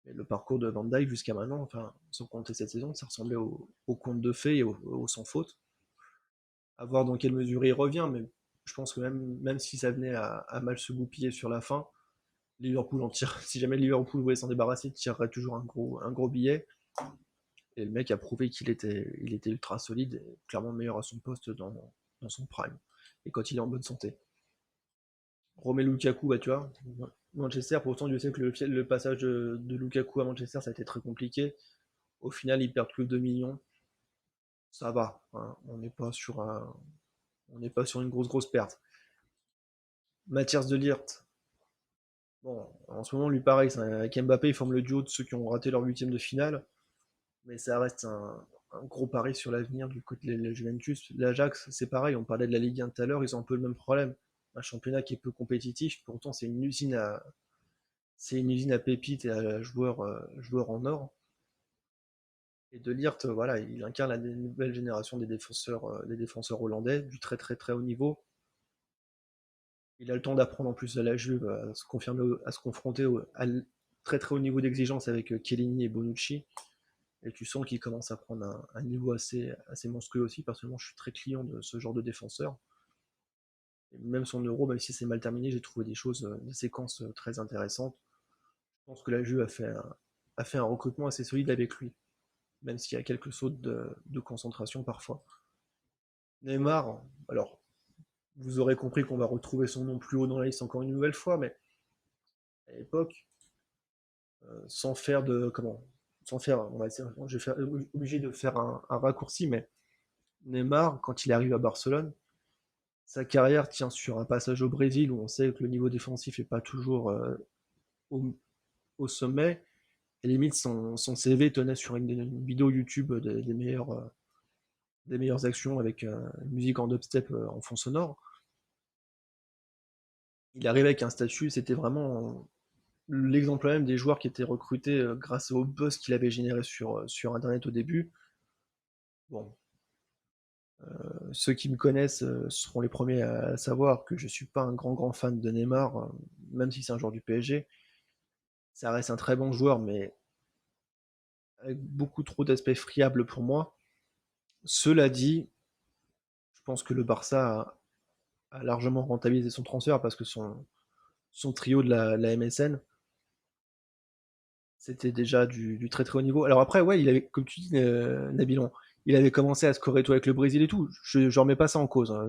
Mais le parcours de Van Dijk jusqu'à maintenant, enfin, sans compter cette saison, ça ressemblait au conte de fées et au sans faute. À voir dans quelle mesure il revient, mais je pense que même si ça venait à mal se goupiller sur la fin, Liverpool en tire. Si jamais Liverpool voulait s'en débarrasser, il tirerait toujours un gros billet. Et le mec a prouvé il était ultra solide et clairement meilleur à son poste dans son prime. Et quand il est en bonne santé. Romelu Lukaku, bah tu vois, Manchester, pourtant Dieu sait que le passage de Lukaku à Manchester, ça a été très compliqué. Au final, ils perdent que 2 millions. Ça va, hein. On n'est pas sur une grosse perte. Mathias de Ligt, bon, en ce moment, lui pareil, avec Mbappé, il forme le duo de ceux qui ont raté leur huitième de finale, mais ça reste un gros pari sur l'avenir du côté de la Juventus. L'Ajax, c'est pareil, on parlait de la Ligue 1 tout à l'heure, ils ont un peu le même problème. Un championnat qui est peu compétitif, pourtant c'est une usine à pépites et à joueurs en or. Et De Ligt, voilà, il incarne la nouvelle génération des défenseurs hollandais, du très haut niveau. Il a le temps d'apprendre en plus à la Juve à se confronter à très haut niveau d'exigence avec Chiellini et Bonucci. Et tu sens qu'il commence à prendre un niveau assez monstrueux aussi. Personnellement, je suis très client de ce genre de défenseur. Et même son euro, même si c'est mal terminé, j'ai trouvé des séquences très intéressantes. Je pense que la Juve a fait un recrutement assez solide avec lui, même s'il y a quelques sautes de concentration parfois. Neymar, alors, vous aurez compris qu'on va retrouver son nom plus haut dans la liste encore une nouvelle fois, mais à l'époque, sans faire de comment sans faire on va dire, je vais faire obligé de faire un raccourci, mais Neymar quand il arrive à Barcelone, sa carrière tient sur un passage au Brésil où on sait que le niveau défensif est pas toujours au, au sommet, et limite son CV tenait sur une vidéo YouTube des meilleures actions avec une musique en dubstep en fond sonore. Il arrivait avec un statut, c'était vraiment l'exemple même des joueurs qui étaient recrutés grâce au buzz qu'il avait généré sur Internet au début. Bon, ceux qui me connaissent seront les premiers à savoir que je suis pas un grand fan de Neymar, même si c'est un joueur du PSG. Ça reste un très bon joueur, mais avec beaucoup trop d'aspects friables pour moi. Cela dit, je pense que le Barça a largement rentabilisé son transfert parce que son trio de la MSN, c'était déjà du très haut niveau. Alors après, ouais, il avait, comme tu dis, Nabilon, il avait commencé à scorer tout avec le Brésil et tout. Je remets pas ça en cause, hein.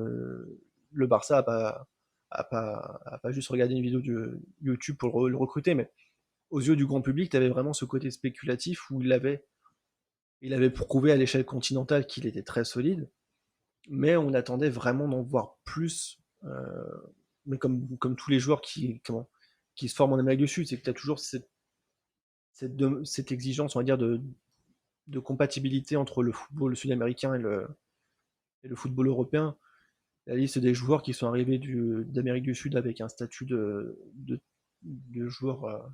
Le Barça a pas juste regardé une vidéo de YouTube pour le recruter, mais aux yeux du grand public, tu avais vraiment ce côté spéculatif où il avait prouvé à l'échelle continentale qu'il était très solide, mais on attendait vraiment d'en voir plus. Mais comme tous les joueurs qui se forment en Amérique du Sud, c'est que tu as toujours cette exigence, on va dire, de compatibilité entre le football sud-américain et le football européen. La liste des joueurs qui sont arrivés d'Amérique du Sud avec un statut de joueur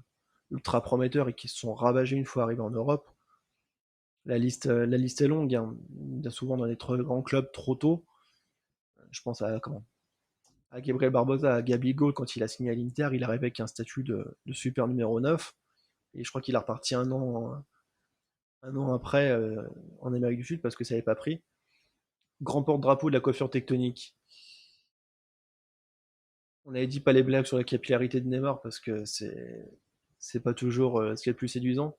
ultra prometteur et qui se sont ravagés une fois arrivés en Europe, la liste est longue, hein. Il y a souvent dans les très grands clubs trop tôt. Je pense à Gabriel Barbosa, à Gabigol, quand il a signé à l'Inter, il arrivait avec un statut de super numéro 9. Et je crois qu'il est reparti un an après en Amérique du Sud parce que ça n'avait pas pris. Grand porte-drapeau de la coiffure tectonique. On avait dit pas les blagues sur la capillarité de Neymar parce que c'est pas toujours ce qui est le plus séduisant.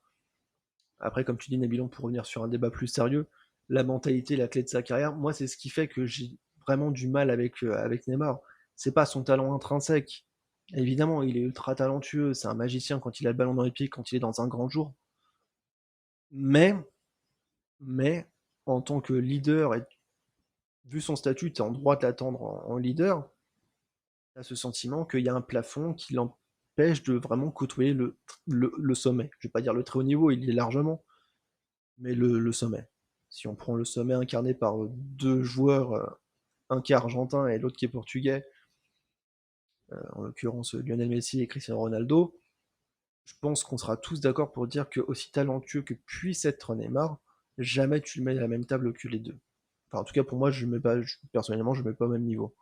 Après, comme tu dis, Nabilon, pour revenir sur un débat plus sérieux, la mentalité, la clé de sa carrière, moi, c'est ce qui fait que j'ai vraiment du mal avec Neymar. C'est pas son talent intrinsèque. Évidemment, il est ultra talentueux, c'est un magicien quand il a le ballon dans les pieds, quand il est dans un grand jour. Mais, mais, en tant que leader, et vu son statut, tu es en droit de l'attendre en leader, tu as ce sentiment qu'il y a un plafond qui l'empêche de vraiment côtoyer le sommet. Je vais pas dire le très haut niveau, il y est largement, mais le sommet. Si on prend le sommet incarné par deux joueurs, un qui est argentin et l'autre qui est portugais, en l'occurrence Lionel Messi et Cristiano Ronaldo, je pense qu'on sera tous d'accord pour dire que aussi talentueux que puisse être Neymar, jamais tu le mets à la même table que les deux. Enfin, en tout cas, pour moi, personnellement, je ne mets pas au même niveau.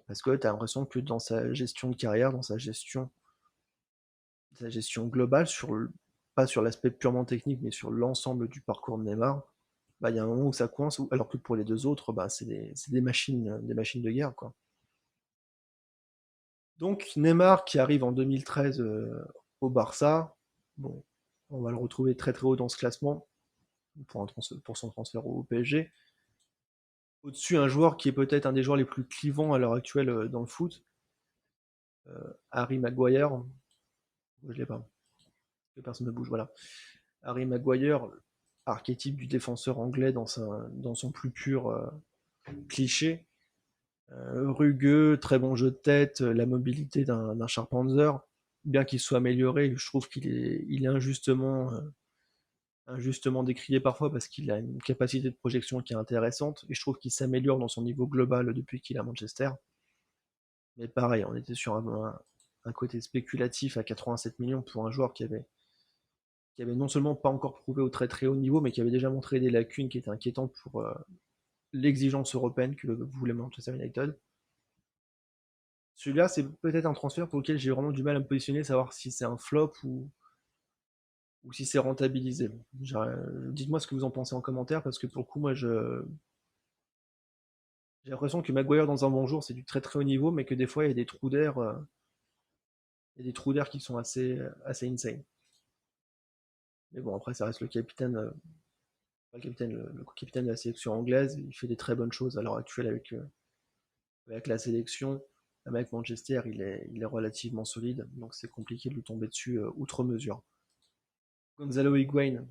Parce que tu as l'impression que dans sa gestion de carrière, dans sa gestion globale, pas sur l'aspect purement technique, mais sur l'ensemble du parcours de Neymar, bah, il y a un moment où ça coince, alors que pour les deux autres, bah, c'est des machines de guerre, quoi. Donc Neymar qui arrive en 2013 au Barça, bon, on va le retrouver très très haut dans ce classement pour son transfert au PSG. Au-dessus, un joueur qui est peut-être un des joueurs les plus clivants à l'heure actuelle dans le foot, Harry Maguire. Je l'ai pas, que personne ne bouge, voilà. Harry Maguire, archétype du défenseur anglais dans son plus pur cliché. Rugueux, très bon jeu de tête, la mobilité d'un Charpentier. Bien qu'il soit amélioré, je trouve il est injustement décrié parfois parce qu'il a une capacité de projection qui est intéressante et je trouve qu'il s'améliore dans son niveau global depuis qu'il est à Manchester. Mais pareil, on était sur un côté spéculatif à 87 millions pour un joueur qui avait non seulement pas encore prouvé au très très haut niveau, mais qui avait déjà montré des lacunes qui étaient inquiétantes pour l'exigence européenne que voulait Manchester United. Celui-là, c'est peut-être un transfert pour lequel j'ai vraiment du mal à me positionner, savoir si c'est un flop ou si c'est rentabilisé. Dites-moi ce que vous en pensez en commentaire, parce que pour le coup, moi, j'ai l'impression que Maguire dans un bon jour, c'est du très très haut niveau, mais que des fois, il y a des trous d'air, qui sont assez insane. Mais bon, après, ça reste le capitaine, pas le capitaine, le capitaine de la sélection anglaise. Il fait des très bonnes choses à l'heure actuelle avec la sélection. Même avec Manchester, il est relativement solide, donc c'est compliqué de lui tomber dessus outre mesure. Gonzalo Higuain,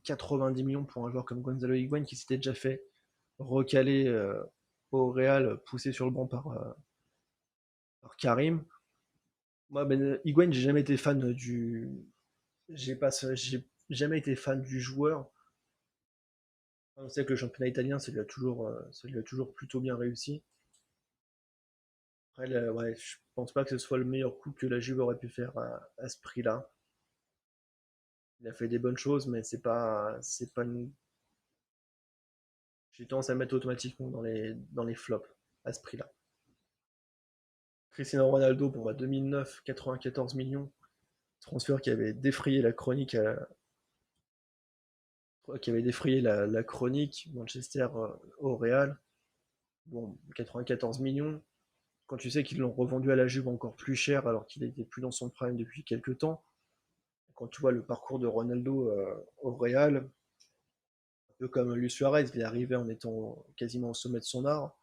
90 millions pour un joueur comme Gonzalo Higuain qui s'était déjà fait recaler au Real, poussé sur le banc par Karim. Moi, Higuain, j'ai jamais été fan j'ai jamais été fan du joueur. On sait que le championnat italien, ça lui a toujours plutôt bien réussi. Après, ouais, je pense pas que ce soit le meilleur coup que la Juve aurait pu faire à ce prix-là. Il a fait des bonnes choses, mais c'est pas une... J'ai tendance à le mettre automatiquement dans les flops à ce prix-là. Cristiano Ronaldo, pour 2009, 94 millions. Transfert qui avait défrayé la chronique, la chronique Manchester au Real. Bon, 94 millions. Quand tu sais qu'ils l'ont revendu à la Juve encore plus cher alors qu'il n'était plus dans son prime depuis quelques temps. Quand tu vois le parcours de Ronaldo au Real, un peu comme Luis Suarez, il est arrivé en étant quasiment au sommet de son art.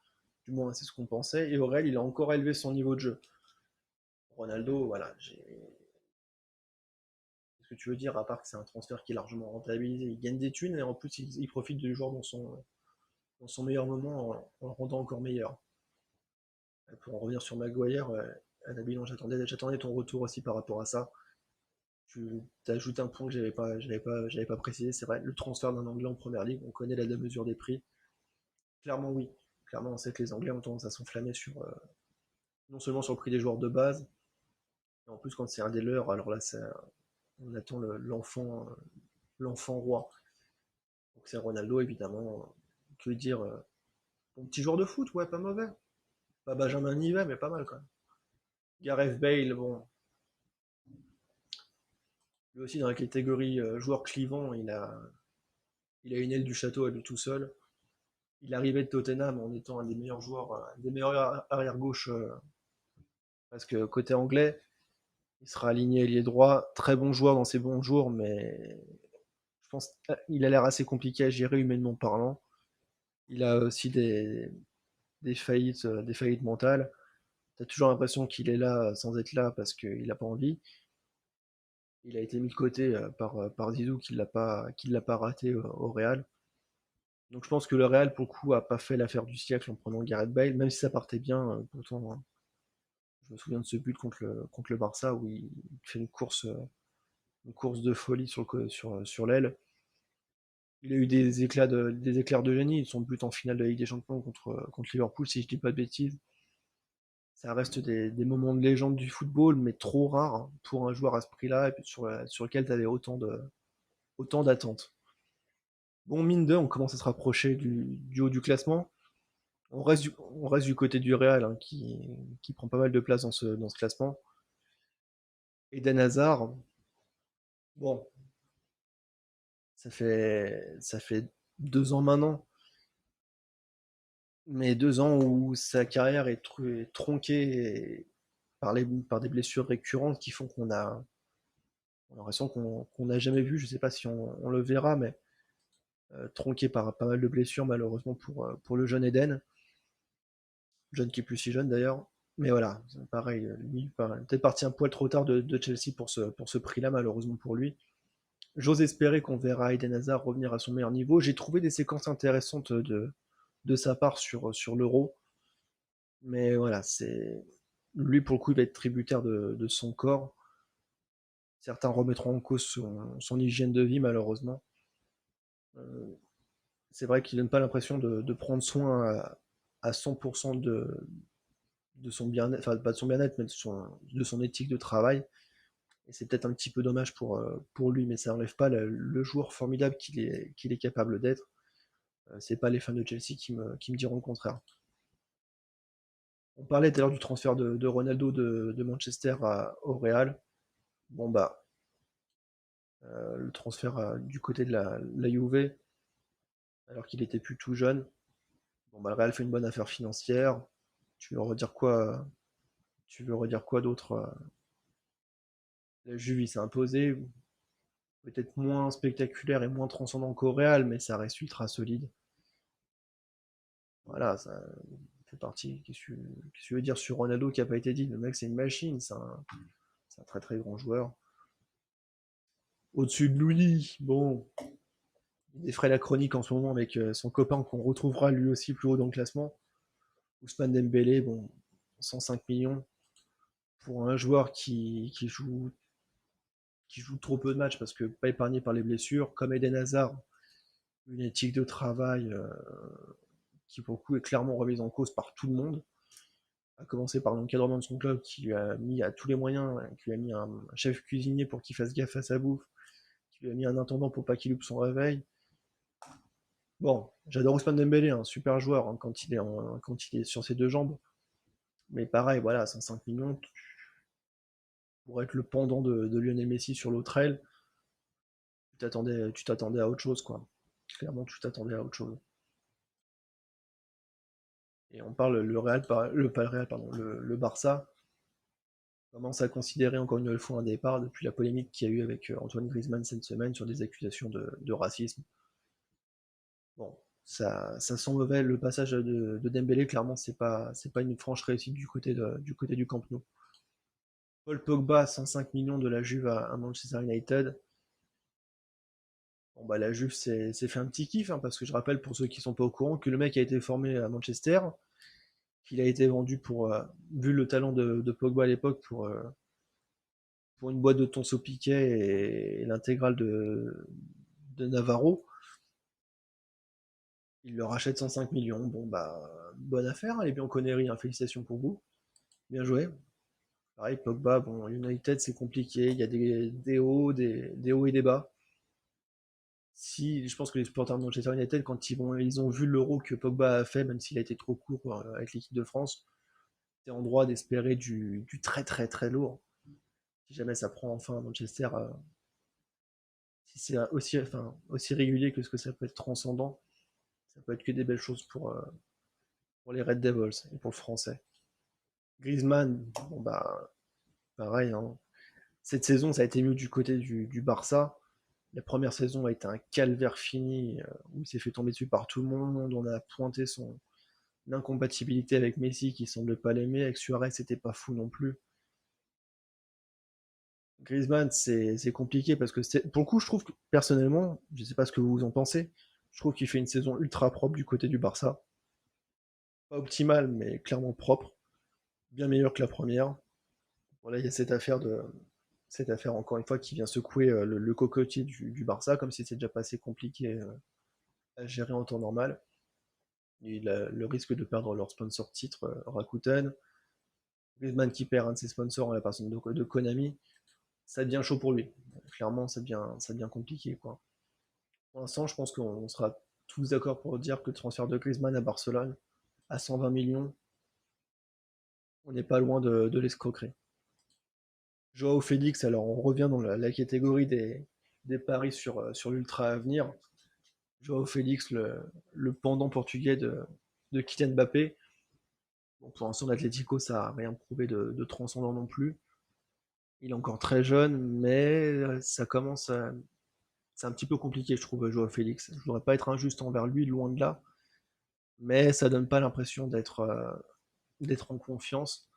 Du moins, c'est ce qu'on pensait. Et au Real, il a encore élevé son niveau de jeu. Ronaldo, voilà, ce que tu veux dire, à part que c'est un transfert qui est largement rentabilisé, il gagne des thunes et en plus il profite du joueur dans son meilleur moment en le rendant encore meilleur. Pour en revenir sur Maguire, Nabil, j'attendais ton retour aussi par rapport à ça. Tu ajoutes un point que j'avais pas précisé, c'est vrai, le transfert d'un Anglais en première ligue, on connaît la mesure des prix. Clairement oui, clairement on sait que les Anglais ont tendance à s'enflammer non seulement sur le prix des joueurs de base, mais en plus quand c'est un des leurs, alors là on attend l'enfant roi. Donc c'est Ronaldo évidemment. Que dire Bon petit joueur de foot, ouais, pas mauvais. Pas Benjamin Nivet, mais pas mal quand même. Gareth Bale, bon, lui aussi dans la catégorie joueur clivant, il a une aile du château à lui tout seul. Il arrivait de Tottenham en étant un des meilleurs joueurs, un des meilleurs arrière-gauche, parce que côté anglais, il sera aligné ailier droit, très bon joueur dans ses bons jours, mais je pense qu'il a l'air assez compliqué à gérer humainement parlant. Il a aussi des faillites mentales. T'as toujours l'impression qu'il est là sans être là parce qu'il n'a pas envie. Il a été mis de côté par Zizou qui l'a pas raté au Real. Donc je pense que le Real, pour le coup, a pas fait l'affaire du siècle en prenant Gareth Bale, même si ça partait bien. Pourtant, hein, je me souviens de ce but contre le Barça où il fait une course de folie sur l'aile. Il a eu des éclairs de génie. Son but en finale de la Ligue des Champions contre Liverpool, si je dis pas de bêtises. Ça reste des moments de légende du football, mais trop rares hein, pour un joueur à ce prix-là, et puis sur lequel tu avais autant d'attentes. Bon, mine de, on commence à se rapprocher du haut du classement. On reste du côté du Real, hein, qui prend pas mal de place dans ce classement. Eden Hazard, bon, ça fait 2 ans maintenant, mais 2 ans où sa carrière est tronquée par des blessures récurrentes qui font on a l'impression qu'on n'a jamais vu, je sais pas si on le verra, mais tronqué par pas mal de blessures malheureusement pour le jeune Eden, jeune qui est plus si jeune d'ailleurs. Mais voilà, pareil, lui, peut-être parti un poil trop tard de Chelsea pour ce prix-là, malheureusement pour lui. J'ose espérer qu'on verra Eden Hazard revenir à son meilleur niveau. J'ai trouvé des séquences intéressantes de sa part sur l'Euro, mais voilà, c'est lui pour le coup il va être tributaire de son corps. Certains remettront en cause son hygiène de vie malheureusement. Euh, c'est vrai qu'il donne pas l'impression de prendre soin à 100% de son bien-être, enfin pas de son bien-être, mais de son éthique de travail. Et c'est peut-être un petit peu dommage pour lui, mais ça n'enlève pas le joueur formidable qu'il est capable d'être. C'est pas les fans de Chelsea qui me diront le contraire. On parlait tout à l'heure du transfert de Ronaldo de Manchester au Real. Bon bah, le transfert du côté de la Juve, alors qu'il était plus tout jeune. Bon bah, le Real fait une bonne affaire financière. Tu veux redire quoi Tu veux redire quoi d'autre? La Juve, il s'est imposé, peut-être moins spectaculaire et moins transcendant qu'au Real, mais ça reste ultra solide. Voilà, ça fait partie. Qu'est-ce que tu veux dire sur Ronaldo qui n'a pas été dit? Le mec, c'est une machine, c'est un très très grand joueur. Au-dessus de Louis, bon, il défraie la chronique en ce moment avec son copain qu'on retrouvera lui aussi plus haut dans le classement. Ousmane Dembélé, bon, 105 millions pour un joueur qui joue trop peu de matchs parce que pas épargné par les blessures, comme Eden Hazard, une éthique de travail qui pour le coup est clairement remise en cause par tout le monde, à commencer par l'encadrement de son club qui lui a mis à tous les moyens, qui lui a mis un chef cuisinier pour qu'il fasse gaffe à sa bouffe, qui lui a mis un intendant pour pas qu'il loupe son réveil. Bon, j'adore Ousmane Dembélé, un super joueur hein, quand il est sur ses deux jambes, mais pareil, voilà, 105 millions pour être le pendant de Lionel Messi sur l'autre aile, tu t'attendais à autre chose, quoi. Clairement, tu t'attendais à autre chose. Et on parle le Real, pas le Real, pardon, le Barça commence à considérer encore une nouvelle fois un départ depuis la polémique qu'il y a eu avec Antoine Griezmann cette semaine sur des accusations de racisme. Bon, ça sent mauvais. Le passage de Dembélé, clairement, c'est pas une franche réussite du côté du Camp Nou. Paul Pogba, 105 millions de la Juve à Manchester United. Bon, bah, la Juve s'est fait un petit kiff, hein, parce que je rappelle pour ceux qui sont pas au courant que le mec a été formé à Manchester, qu'il a été vendu vu le talent de Pogba à l'époque, pour une boîte de Tonso Piquet et l'intégrale de Navarro. Il le rachète 105 millions. Bon, bah, bonne affaire, les Bianconeri, hein, félicitations pour vous. Bien joué. Pareil, Pogba, bon, United, c'est compliqué. Il y a des hauts et des bas. Si, je pense que les supporters de Manchester United, quand ils ont vu l'euro que Pogba a fait, même s'il a été trop court avec l'équipe de France, t'es en droit d'espérer du très très très lourd. Si jamais ça prend enfin à Manchester, si c'est aussi régulier que ce que ça peut être transcendant, ça peut être que des belles choses pour les Red Devils et pour le français. Griezmann, bon bah, pareil, hein. Cette saison, ça a été mieux du côté du Barça. La première saison a été un calvaire fini où il s'est fait tomber dessus par tout le monde. On a pointé son incompatibilité avec Messi qui semble pas l'aimer. Avec Suarez, c'était pas fou non plus. Griezmann, c'est compliqué parce que pour le coup, je trouve que personnellement, je sais pas ce que vous en pensez, je trouve qu'il fait une saison ultra propre du côté du Barça. Pas optimale, mais clairement propre. Bien meilleure que la première. Voilà, il y a cette affaire encore une fois qui vient secouer le cocotier du Barça, comme si c'était déjà pas assez compliqué à gérer en temps normal. Il a le risque de perdre leur sponsor titre, Rakuten. Griezmann qui perd un de ses sponsors en la personne de Konami, ça devient chaud pour lui. Clairement, ça devient compliqué, quoi. Pour l'instant, je pense qu'on sera tous d'accord pour dire que le transfert de Griezmann à Barcelone, à 120 millions, on n'est pas loin de l'escroquerie. Joao Félix, alors on revient dans la catégorie des paris sur l'ultra avenir. Joao Félix, le pendant portugais de Kylian Mbappé. Bon, pour l'instant, l'Atlético, ça n'a rien prouvé de transcendant non plus. Il est encore très jeune, mais ça commence à... C'est un petit peu compliqué, je trouve, Joao Félix. Je ne voudrais pas être injuste envers lui, loin de là, mais ça donne pas l'impression d'être en confiance,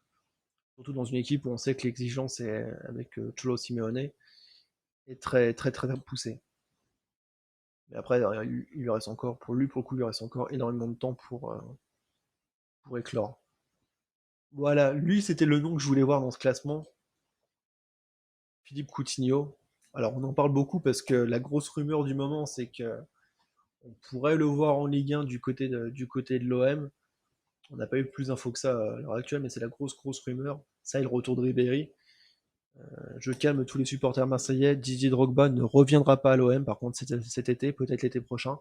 surtout dans une équipe où on sait que l'exigence est, avec Cholo Simeone est très très très poussée. Mais après, il lui reste encore, pour lui, pour le coup, il lui reste encore énormément de temps pour éclore. Voilà, lui, c'était le nom que je voulais voir dans ce classement, Philippe Coutinho. Alors, on en parle beaucoup parce que la grosse rumeur du moment, c'est que on pourrait le voir en Ligue 1 du côté de l'OM. On n'a pas eu plus d'infos que ça à l'heure actuelle, mais c'est la grosse grosse rumeur. Ça et le retour de Ribéry. Je calme tous les supporters marseillais. Didier Drogba ne reviendra pas à l'OM, par contre, cet été, peut-être l'été prochain.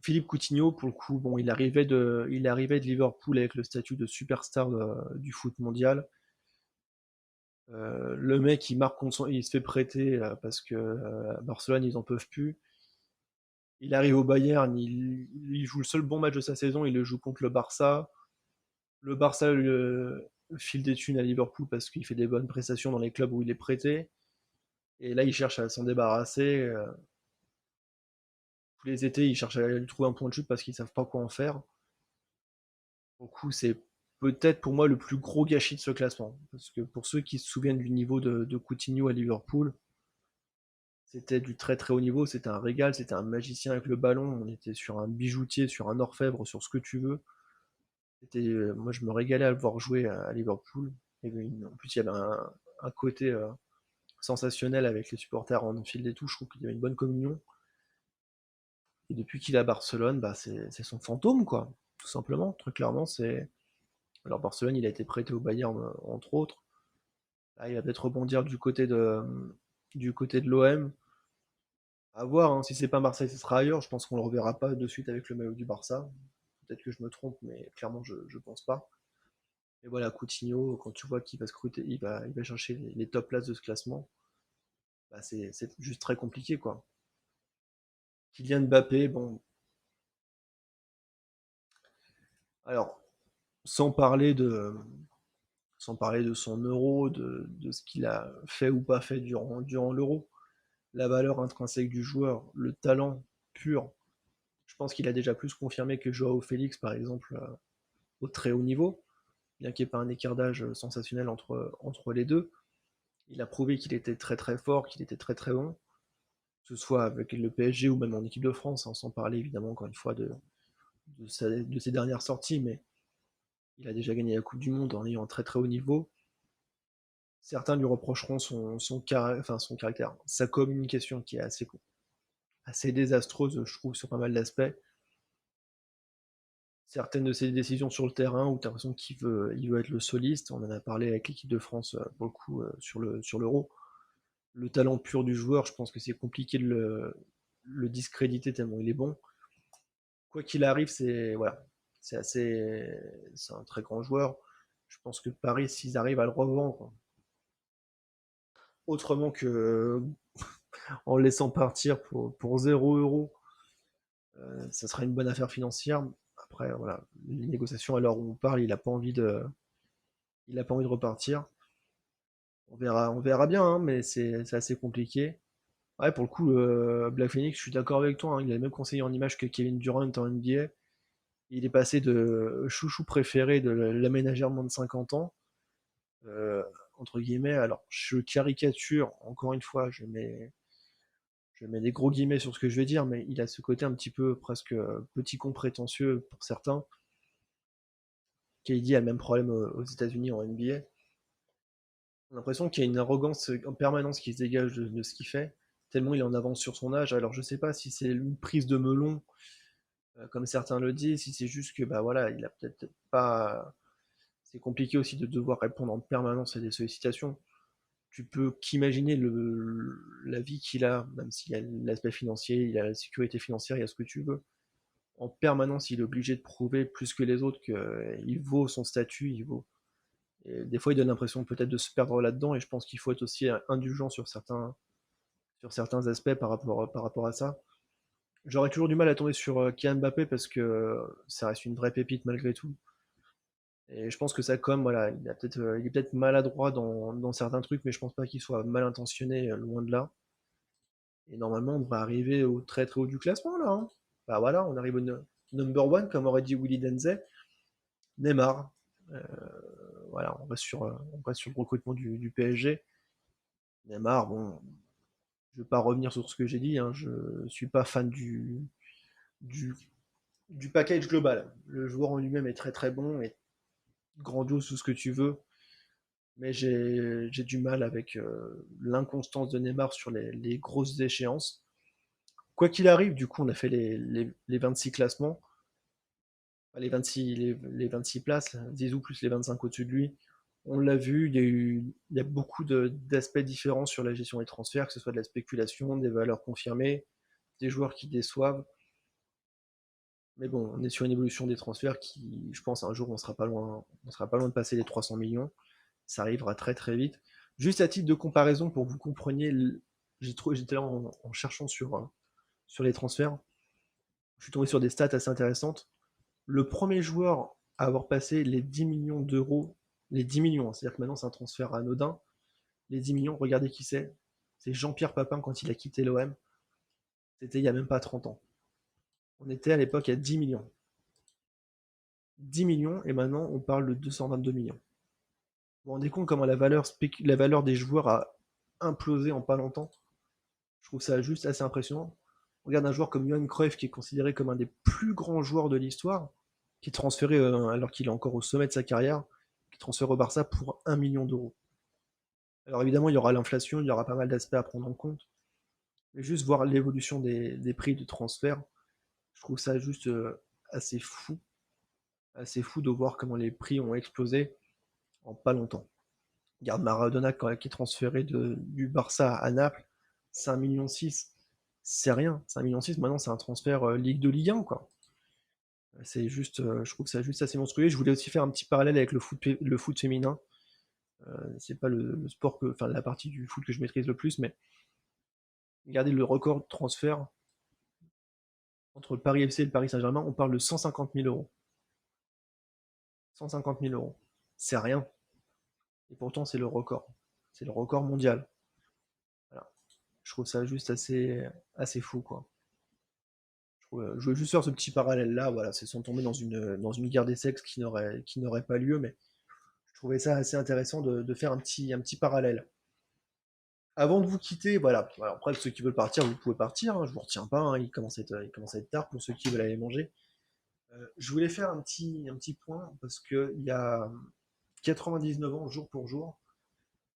Philippe Coutinho, pour le coup, bon, il arrivait de Liverpool avec le statut de superstar du foot mondial. Le mec, il se fait prêter parce que à Barcelone, ils en peuvent plus. Il arrive au Bayern, il joue le seul bon match de sa saison, il le joue contre le Barça. Le Barça file des thunes à Liverpool parce qu'il fait des bonnes prestations dans les clubs où il est prêté. Et là, il cherche à s'en débarrasser. Tous les étés, ils cherchent à lui trouver un point de chute parce qu'ils savent pas quoi en faire. Du coup, c'est peut-être pour moi le plus gros gâchis de ce classement. Parce que pour ceux qui se souviennent du niveau de Coutinho à Liverpool, c'était du très très haut niveau, c'était un régal, c'était un magicien avec le ballon, on était sur un bijoutier, sur un orfèvre, sur ce que tu veux. Moi, je me régalais à le voir jouer à Liverpool. En plus, il y avait un côté sensationnel avec les supporters en fil et tout. Je trouve qu'il y avait une bonne communion. Et depuis qu'il est à Barcelone, bah, c'est son fantôme, quoi. Tout simplement, très clairement. Alors, Barcelone, il a été prêté au Bayern, entre autres. Là, il va peut-être rebondir du côté de l'OM. À voir, hein. Si c'est pas Marseille, ce sera ailleurs. Je pense qu'on le reverra pas de suite avec le maillot du Barça. Peut-être que je me trompe, mais clairement, je pense pas. Et voilà, Coutinho, quand tu vois qu'il va scruter, il va chercher les top places de ce classement, bah c'est juste très compliqué, quoi. Kylian Mbappé, bon, alors, sans parler de, sans parler de son euro, de ce qu'il a fait ou pas fait durant l'euro, la valeur intrinsèque du joueur, le talent pur, je pense qu'il a déjà plus confirmé que Joao Félix, par exemple, au très haut niveau, bien qu'il n'y ait pas un écart d'âge sensationnel entre les deux. Il a prouvé qu'il était très très fort, qu'il était très très bon, que ce soit avec le PSG ou même en équipe de France, hein, sans parler évidemment encore une fois de ses dernières sorties, mais il a déjà gagné la Coupe du Monde en ayant un très très haut niveau. Certains lui reprocheront son caractère, sa communication qui est assez désastreuse, je trouve, sur pas mal d'aspects. Certaines de ses décisions sur le terrain où tu as l'impression qu'il veut être le soliste. On en a parlé avec l'équipe de France beaucoup sur l'Euro. Le talent pur du joueur, je pense que c'est compliqué de le discréditer tellement il est bon. Quoi qu'il arrive, voilà, c'est un très grand joueur. Je pense que Paris, s'ils arrivent à le revendre autrement que en le laissant partir pour 0 €, ça sera une bonne affaire financière. Après, voilà, les négociations à l'heure où on parle, il a pas envie de repartir. On verra bien, hein, mais c'est assez compliqué. Ouais, pour le coup, Black Phoenix, je suis d'accord avec toi, hein, il a le même conseiller en image que Kevin Durant en NBA. Il est passé de chouchou préféré de la ménagère de moins de 50 ans, euh, entre guillemets. Alors, je caricature, encore une fois, je mets des gros guillemets sur ce que je vais dire, mais il a ce côté un petit peu presque petit con prétentieux pour certains. KD a le même problème aux États-Unis en NBA. On a l'impression qu'il y a une arrogance en permanence qui se dégage de ce qu'il fait, tellement il est en avance sur son âge. Alors, je sais pas si c'est une prise de melon, comme certains le disent, si c'est juste que bah voilà, il a peut-être pas. C'est compliqué aussi de devoir répondre en permanence à des sollicitations. Tu peux qu'imaginer la vie qu'il a, même s'il y a l'aspect financier, il a la sécurité financière, il y a ce que tu veux. En permanence, il est obligé de prouver plus que les autres qu'il vaut son statut, il vaut. Et des fois, il donne l'impression peut-être de se perdre là-dedans, et je pense qu'il faut être aussi indulgent sur certains aspects par rapport à ça. J'aurais toujours du mal à tomber sur Kylian Mbappé parce que ça reste une vraie pépite malgré tout. Et je pense que ça comme voilà, il est peut-être maladroit dans certains trucs, mais je pense pas qu'il soit mal intentionné, loin de là. Et normalement, on devrait arriver au très très haut du classement là, hein. Bah voilà, on arrive au number one, comme aurait dit Willy Denzey. Neymar. Euh, voilà, on reste sur le recrutement du PSG. Neymar, bon, je vais pas revenir sur ce que j'ai dit, hein, je suis pas fan du, du package global. Le joueur en lui-même est très très bon et grandiose, tout ce que tu veux, mais j'ai du mal avec l'inconstance de Neymar sur les grosses échéances. Quoi qu'il arrive, du coup, on a fait les 26 classements, enfin, les 26 places, Zizou plus les 25 au-dessus de lui. On l'a vu, il y a beaucoup d'aspects différents sur la gestion des transferts, que ce soit de la spéculation, des valeurs confirmées, des joueurs qui déçoivent. Mais bon, on est sur une évolution des transferts qui, je pense, un jour, on sera pas loin de passer les 300 millions. Ça arrivera très très vite. Juste à titre de comparaison, pour que vous compreniez, j'étais là en cherchant sur les transferts, je suis tombé sur des stats assez intéressantes. Le premier joueur à avoir passé les 10 millions d'euros, les 10 millions, hein, c'est-à-dire que maintenant c'est un transfert anodin, les 10 millions, regardez qui c'est. C'est Jean-Pierre Papin quand il a quitté l'OM. C'était il n'y a même pas 30 ans. On était à l'époque à 10 millions. 10 millions et maintenant on parle de 222 millions. Vous vous rendez compte comment la valeur des joueurs a implosé en pas longtemps. Je trouve ça juste assez impressionnant. On regarde un joueur comme Johan Cruyff qui est considéré comme un des plus grands joueurs de l'histoire, qui est transféré alors qu'il est encore au sommet de sa carrière, qui est transféré au Barça pour 1 million d'euros. Alors évidemment, il y aura l'inflation, il y aura pas mal d'aspects à prendre en compte, mais juste voir l'évolution des prix de transfert, je trouve ça juste assez fou, assez fou de voir comment les prix ont explosé en pas longtemps. Regarde Maradona qui est transféré du Barça à Naples, c'est 1,6 million. C'est rien, c'est 1,6 million. Maintenant, c'est un transfert Ligue de Ligue 1, quoi. C'est juste, je trouve ça juste assez monstrueux. Je voulais aussi faire un petit parallèle avec le foot féminin. C'est pas le sport enfin, la partie du foot que je maîtrise le plus, mais regardez le record de transfert entre le Paris FC et le Paris Saint-Germain. On parle de 150 000 euros. 150 000 euros. C'est rien. Et pourtant, c'est le record. C'est le record mondial. Voilà. Je trouve ça juste assez fou, quoi. Je veux juste faire ce petit parallèle-là, voilà, c'est sans tomber dans une guerre des sexes qui n'aurait pas lieu, mais je trouvais ça assez intéressant de faire un petit parallèle. Avant de vous quitter, voilà, après ceux qui veulent partir, vous pouvez partir, hein, je vous retiens pas, hein, il commence à être tard pour ceux qui veulent aller manger. Je voulais faire un petit point, parce qu'il y a 99 ans, jour pour jour,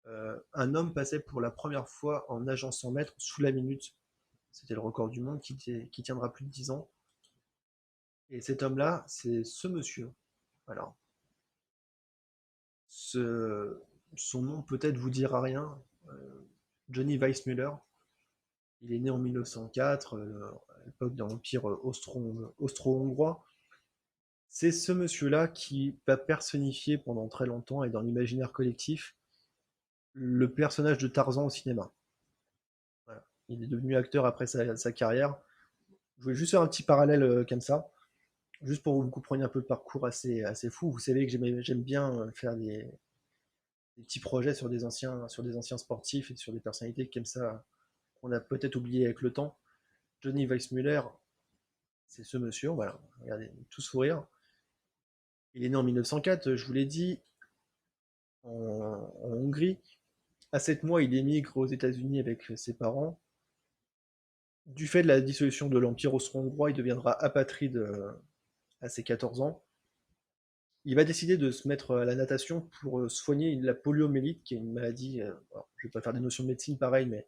un homme passait pour la première fois en nageant 100 mètres sous la minute. C'était le record du monde qui tiendra plus de 10 ans. Et cet homme-là, c'est ce monsieur. Alors, ce, son nom peut-être vous dira rien. euh, Johnny Weissmuller. Il est né en 1904, à l'époque de l'Empire austro-hongrois. C'est ce monsieur-là qui va personnifier pendant très longtemps et dans l'imaginaire collectif le personnage de Tarzan au cinéma. Voilà. Il est devenu acteur après sa carrière. Je voulais juste faire un petit parallèle comme ça, juste pour que vous compreniez un peu le parcours assez fou. Vous savez que j'aime bien faire des petits projets sur des anciens sportifs et sur des personnalités comme ça qu'on a peut-être oublié avec le temps. Johnny Weissmuller, c'est ce monsieur, voilà, regardez, tout sourire. Il est né en 1904, je vous l'ai dit, en Hongrie. À 7 mois, il émigre aux États-Unis avec ses parents. Du fait de la dissolution de l'Empire austro-hongrois, il deviendra apatride à ses 14 ans. Il va décider de se mettre à la natation pour soigner la poliomyélite, qui est une maladie, alors, je ne vais pas faire des notions de médecine pareil, mais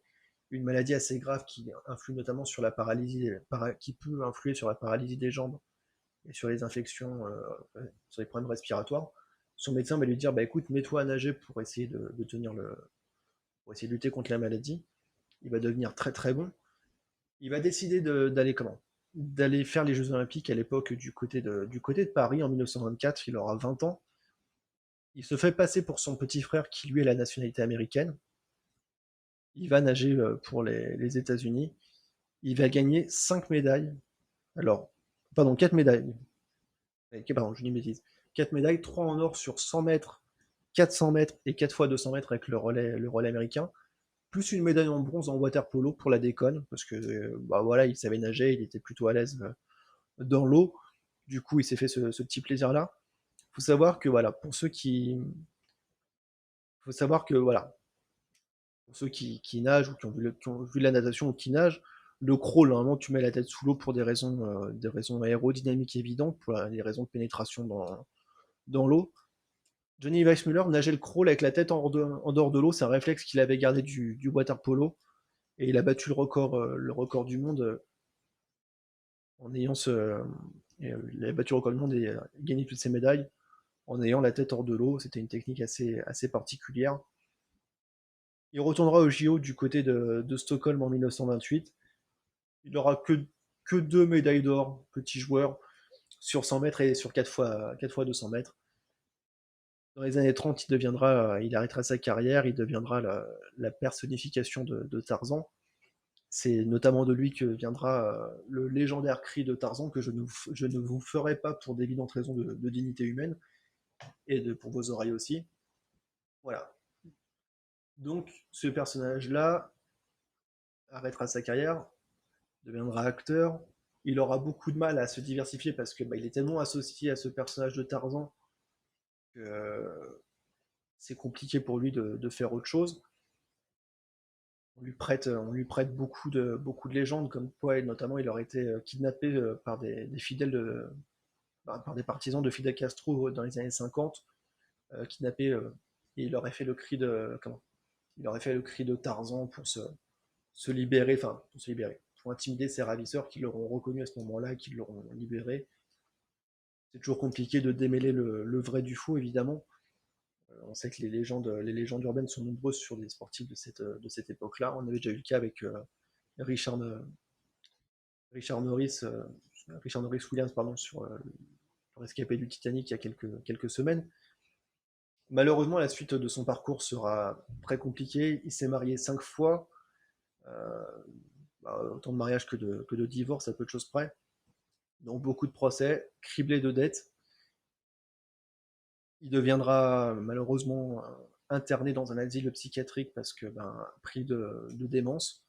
une maladie assez grave qui influe notamment sur la paralysie, qui peut influer sur la paralysie des jambes et sur les infections, sur les problèmes respiratoires. Son médecin va lui dire, bah écoute, mets-toi à nager pour essayer de tenir pour essayer de lutter contre la maladie. Il va devenir très très bon. Il va décider d'aller comment? D'aller faire les Jeux Olympiques à l'époque du côté de Paris en 1924. Il aura 20 ans. Il se fait passer pour son petit frère qui lui est la nationalité américaine. Il va nager pour les États-Unis. Il va gagner 5 médailles. Alors, pardon, 4 médailles. Pardon, je dis une bêtise. 4 médailles, 3 en or sur 100 mètres, 400 mètres et 4 fois 200 mètres avec le relais américain, plus une médaille en bronze en water polo pour la déconne, parce que bah voilà, il savait nager, il était plutôt à l'aise dans l'eau. Du coup, il s'est fait ce petit plaisir-là. Faut savoir que voilà, faut savoir que voilà, pour ceux qui nagent ou qui ont vu la natation ou qui nagent, le crawl, normalement, tu mets la tête sous l'eau pour des raisons aérodynamiques évidentes, pour des raisons de pénétration dans l'eau. Johnny Weissmuller nageait le crawl avec la tête en dehors de l'eau, c'est un réflexe qu'il avait gardé du water polo, et il a battu le record du monde en ayant il a battu le record du monde et gagné toutes ses médailles en ayant la tête hors de l'eau. C'était une technique assez particulière. Il retournera au JO du côté de Stockholm en 1928. Il n'aura que 2 médailles d'or, petit joueur, sur 100 mètres et sur 4 fois 200 mètres. Dans les années 30, il arrêtera sa carrière, il deviendra la personnification de Tarzan. C'est notamment de lui que viendra le légendaire cri de Tarzan que je ne vous ferai pas pour d'évidentes raisons de dignité humaine et pour vos oreilles aussi. Voilà. Donc ce personnage-là arrêtera sa carrière, deviendra acteur. Il aura beaucoup de mal à se diversifier parce que il est tellement associé à ce personnage de Tarzan que c'est compliqué pour lui de faire autre chose. On lui prête beaucoup de légendes, comme quoi, notamment, il aurait été kidnappé par des fidèles par des partisans de Fidel Castro dans les années 50, kidnappé, et il aurait fait le cri de, comment il aurait fait le cri de Tarzan pour se libérer, enfin, pour se libérer, pour intimider ses ravisseurs qui l'auront reconnu à ce moment-là et qui l'auront libéré. C'est toujours compliqué de démêler le vrai du faux, évidemment. On sait que les légendes urbaines sont nombreuses sur des sportifs de cette époque-là. On avait déjà eu le cas avec Richard, Richard Norris, Richard Norris Williams, pardon, sur le rescapé du Titanic il y a quelques semaines. Malheureusement, la suite de son parcours sera très compliquée. Il s'est marié 5 fois, euh, autant de mariages que de divorces à peu de choses près. Donc beaucoup de procès, criblé de dettes. Il deviendra malheureusement interné dans un asile psychiatrique parce que pris de démence.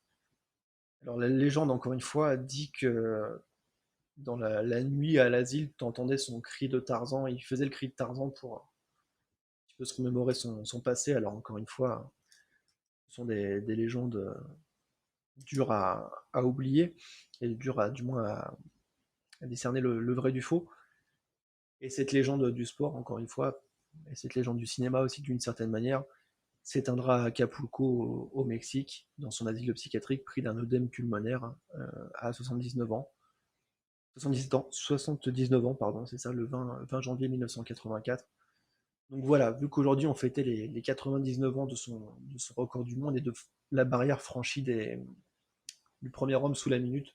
Alors la légende, encore une fois, dit que dans la nuit à l'asile, tu entendais son cri de Tarzan. Il faisait le cri de Tarzan pour un petit peu se remémorer son passé. Alors encore une fois, ce sont des légendes dures à oublier et dures du moins à décerner le vrai du faux. Et cette légende du sport, encore une fois, et cette légende du cinéma aussi d'une certaine manière, s'éteindra à Acapulco au Mexique, dans son asile psychiatrique, pris d'un œdème pulmonaire à 79 ans. 79 ans, pardon, c'est ça, le 20 janvier 1984. Donc voilà, vu qu'aujourd'hui on fêtait les 99 ans de son record du monde et de la barrière franchie du premier homme sous la minute,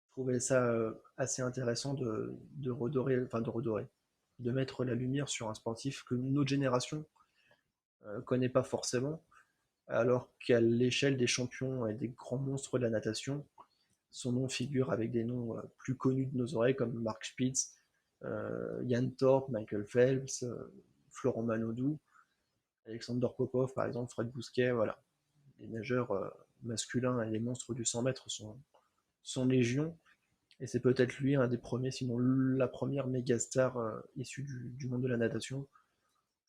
je trouvais ça assez intéressant de mettre la lumière sur un sportif que notre génération connaît pas forcément, alors qu'à l'échelle des champions et des grands monstres de la natation, son nom figure avec des noms plus connus de nos oreilles comme Mark Spitz, Yann Thorpe, Michael Phelps, Florent Manodou, Alexander Popov par exemple, Fred Bousquet, voilà. Les nageurs masculins et les monstres du 100 mètres sont légion, et c'est peut-être lui un des premiers, sinon la première méga star issue du monde de la natation.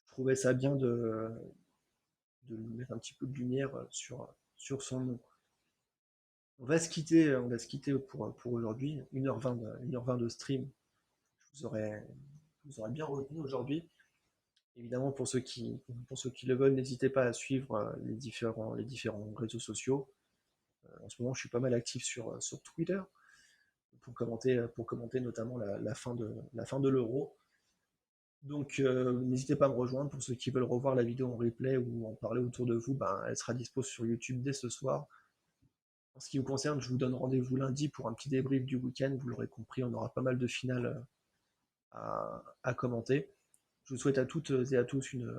Je trouvais ça bien de mettre un petit peu de lumière sur son nom. On va se quitter pour aujourd'hui. 1h20 de stream. Je vous aurais bien retenu aujourd'hui. Évidemment, pour ceux qui le veulent, n'hésitez pas à suivre les différents réseaux sociaux. En ce moment, je suis pas mal actif sur Twitter pour commenter notamment la fin de l'Euro. Donc, n'hésitez pas à me rejoindre. Pour ceux qui veulent revoir la vidéo en replay ou en parler autour de vous, elle sera dispo sur YouTube dès ce soir. En ce qui vous concerne, je vous donne rendez-vous lundi pour un petit débrief du week-end. Vous l'aurez compris, on aura pas mal de finales à commenter. Je vous souhaite à toutes et à tous une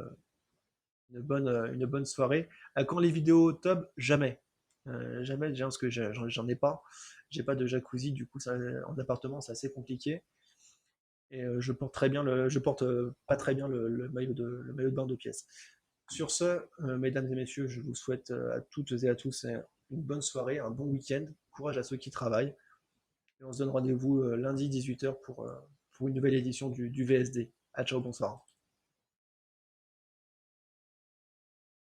bonne soirée. À quand les vidéos top? Jamais. Jamais, déjà, parce que j'en ai pas. J'ai pas de jacuzzi, du coup, en appartement, c'est assez compliqué. Et je porte pas très bien le maillot de bain de pièce. Sur ce, mesdames et messieurs, je vous souhaite à toutes et à tous une bonne soirée, un bon week-end. Courage à ceux qui travaillent. Et on se donne rendez-vous lundi 18h pour une nouvelle édition du VSD. À ciao, bonsoir.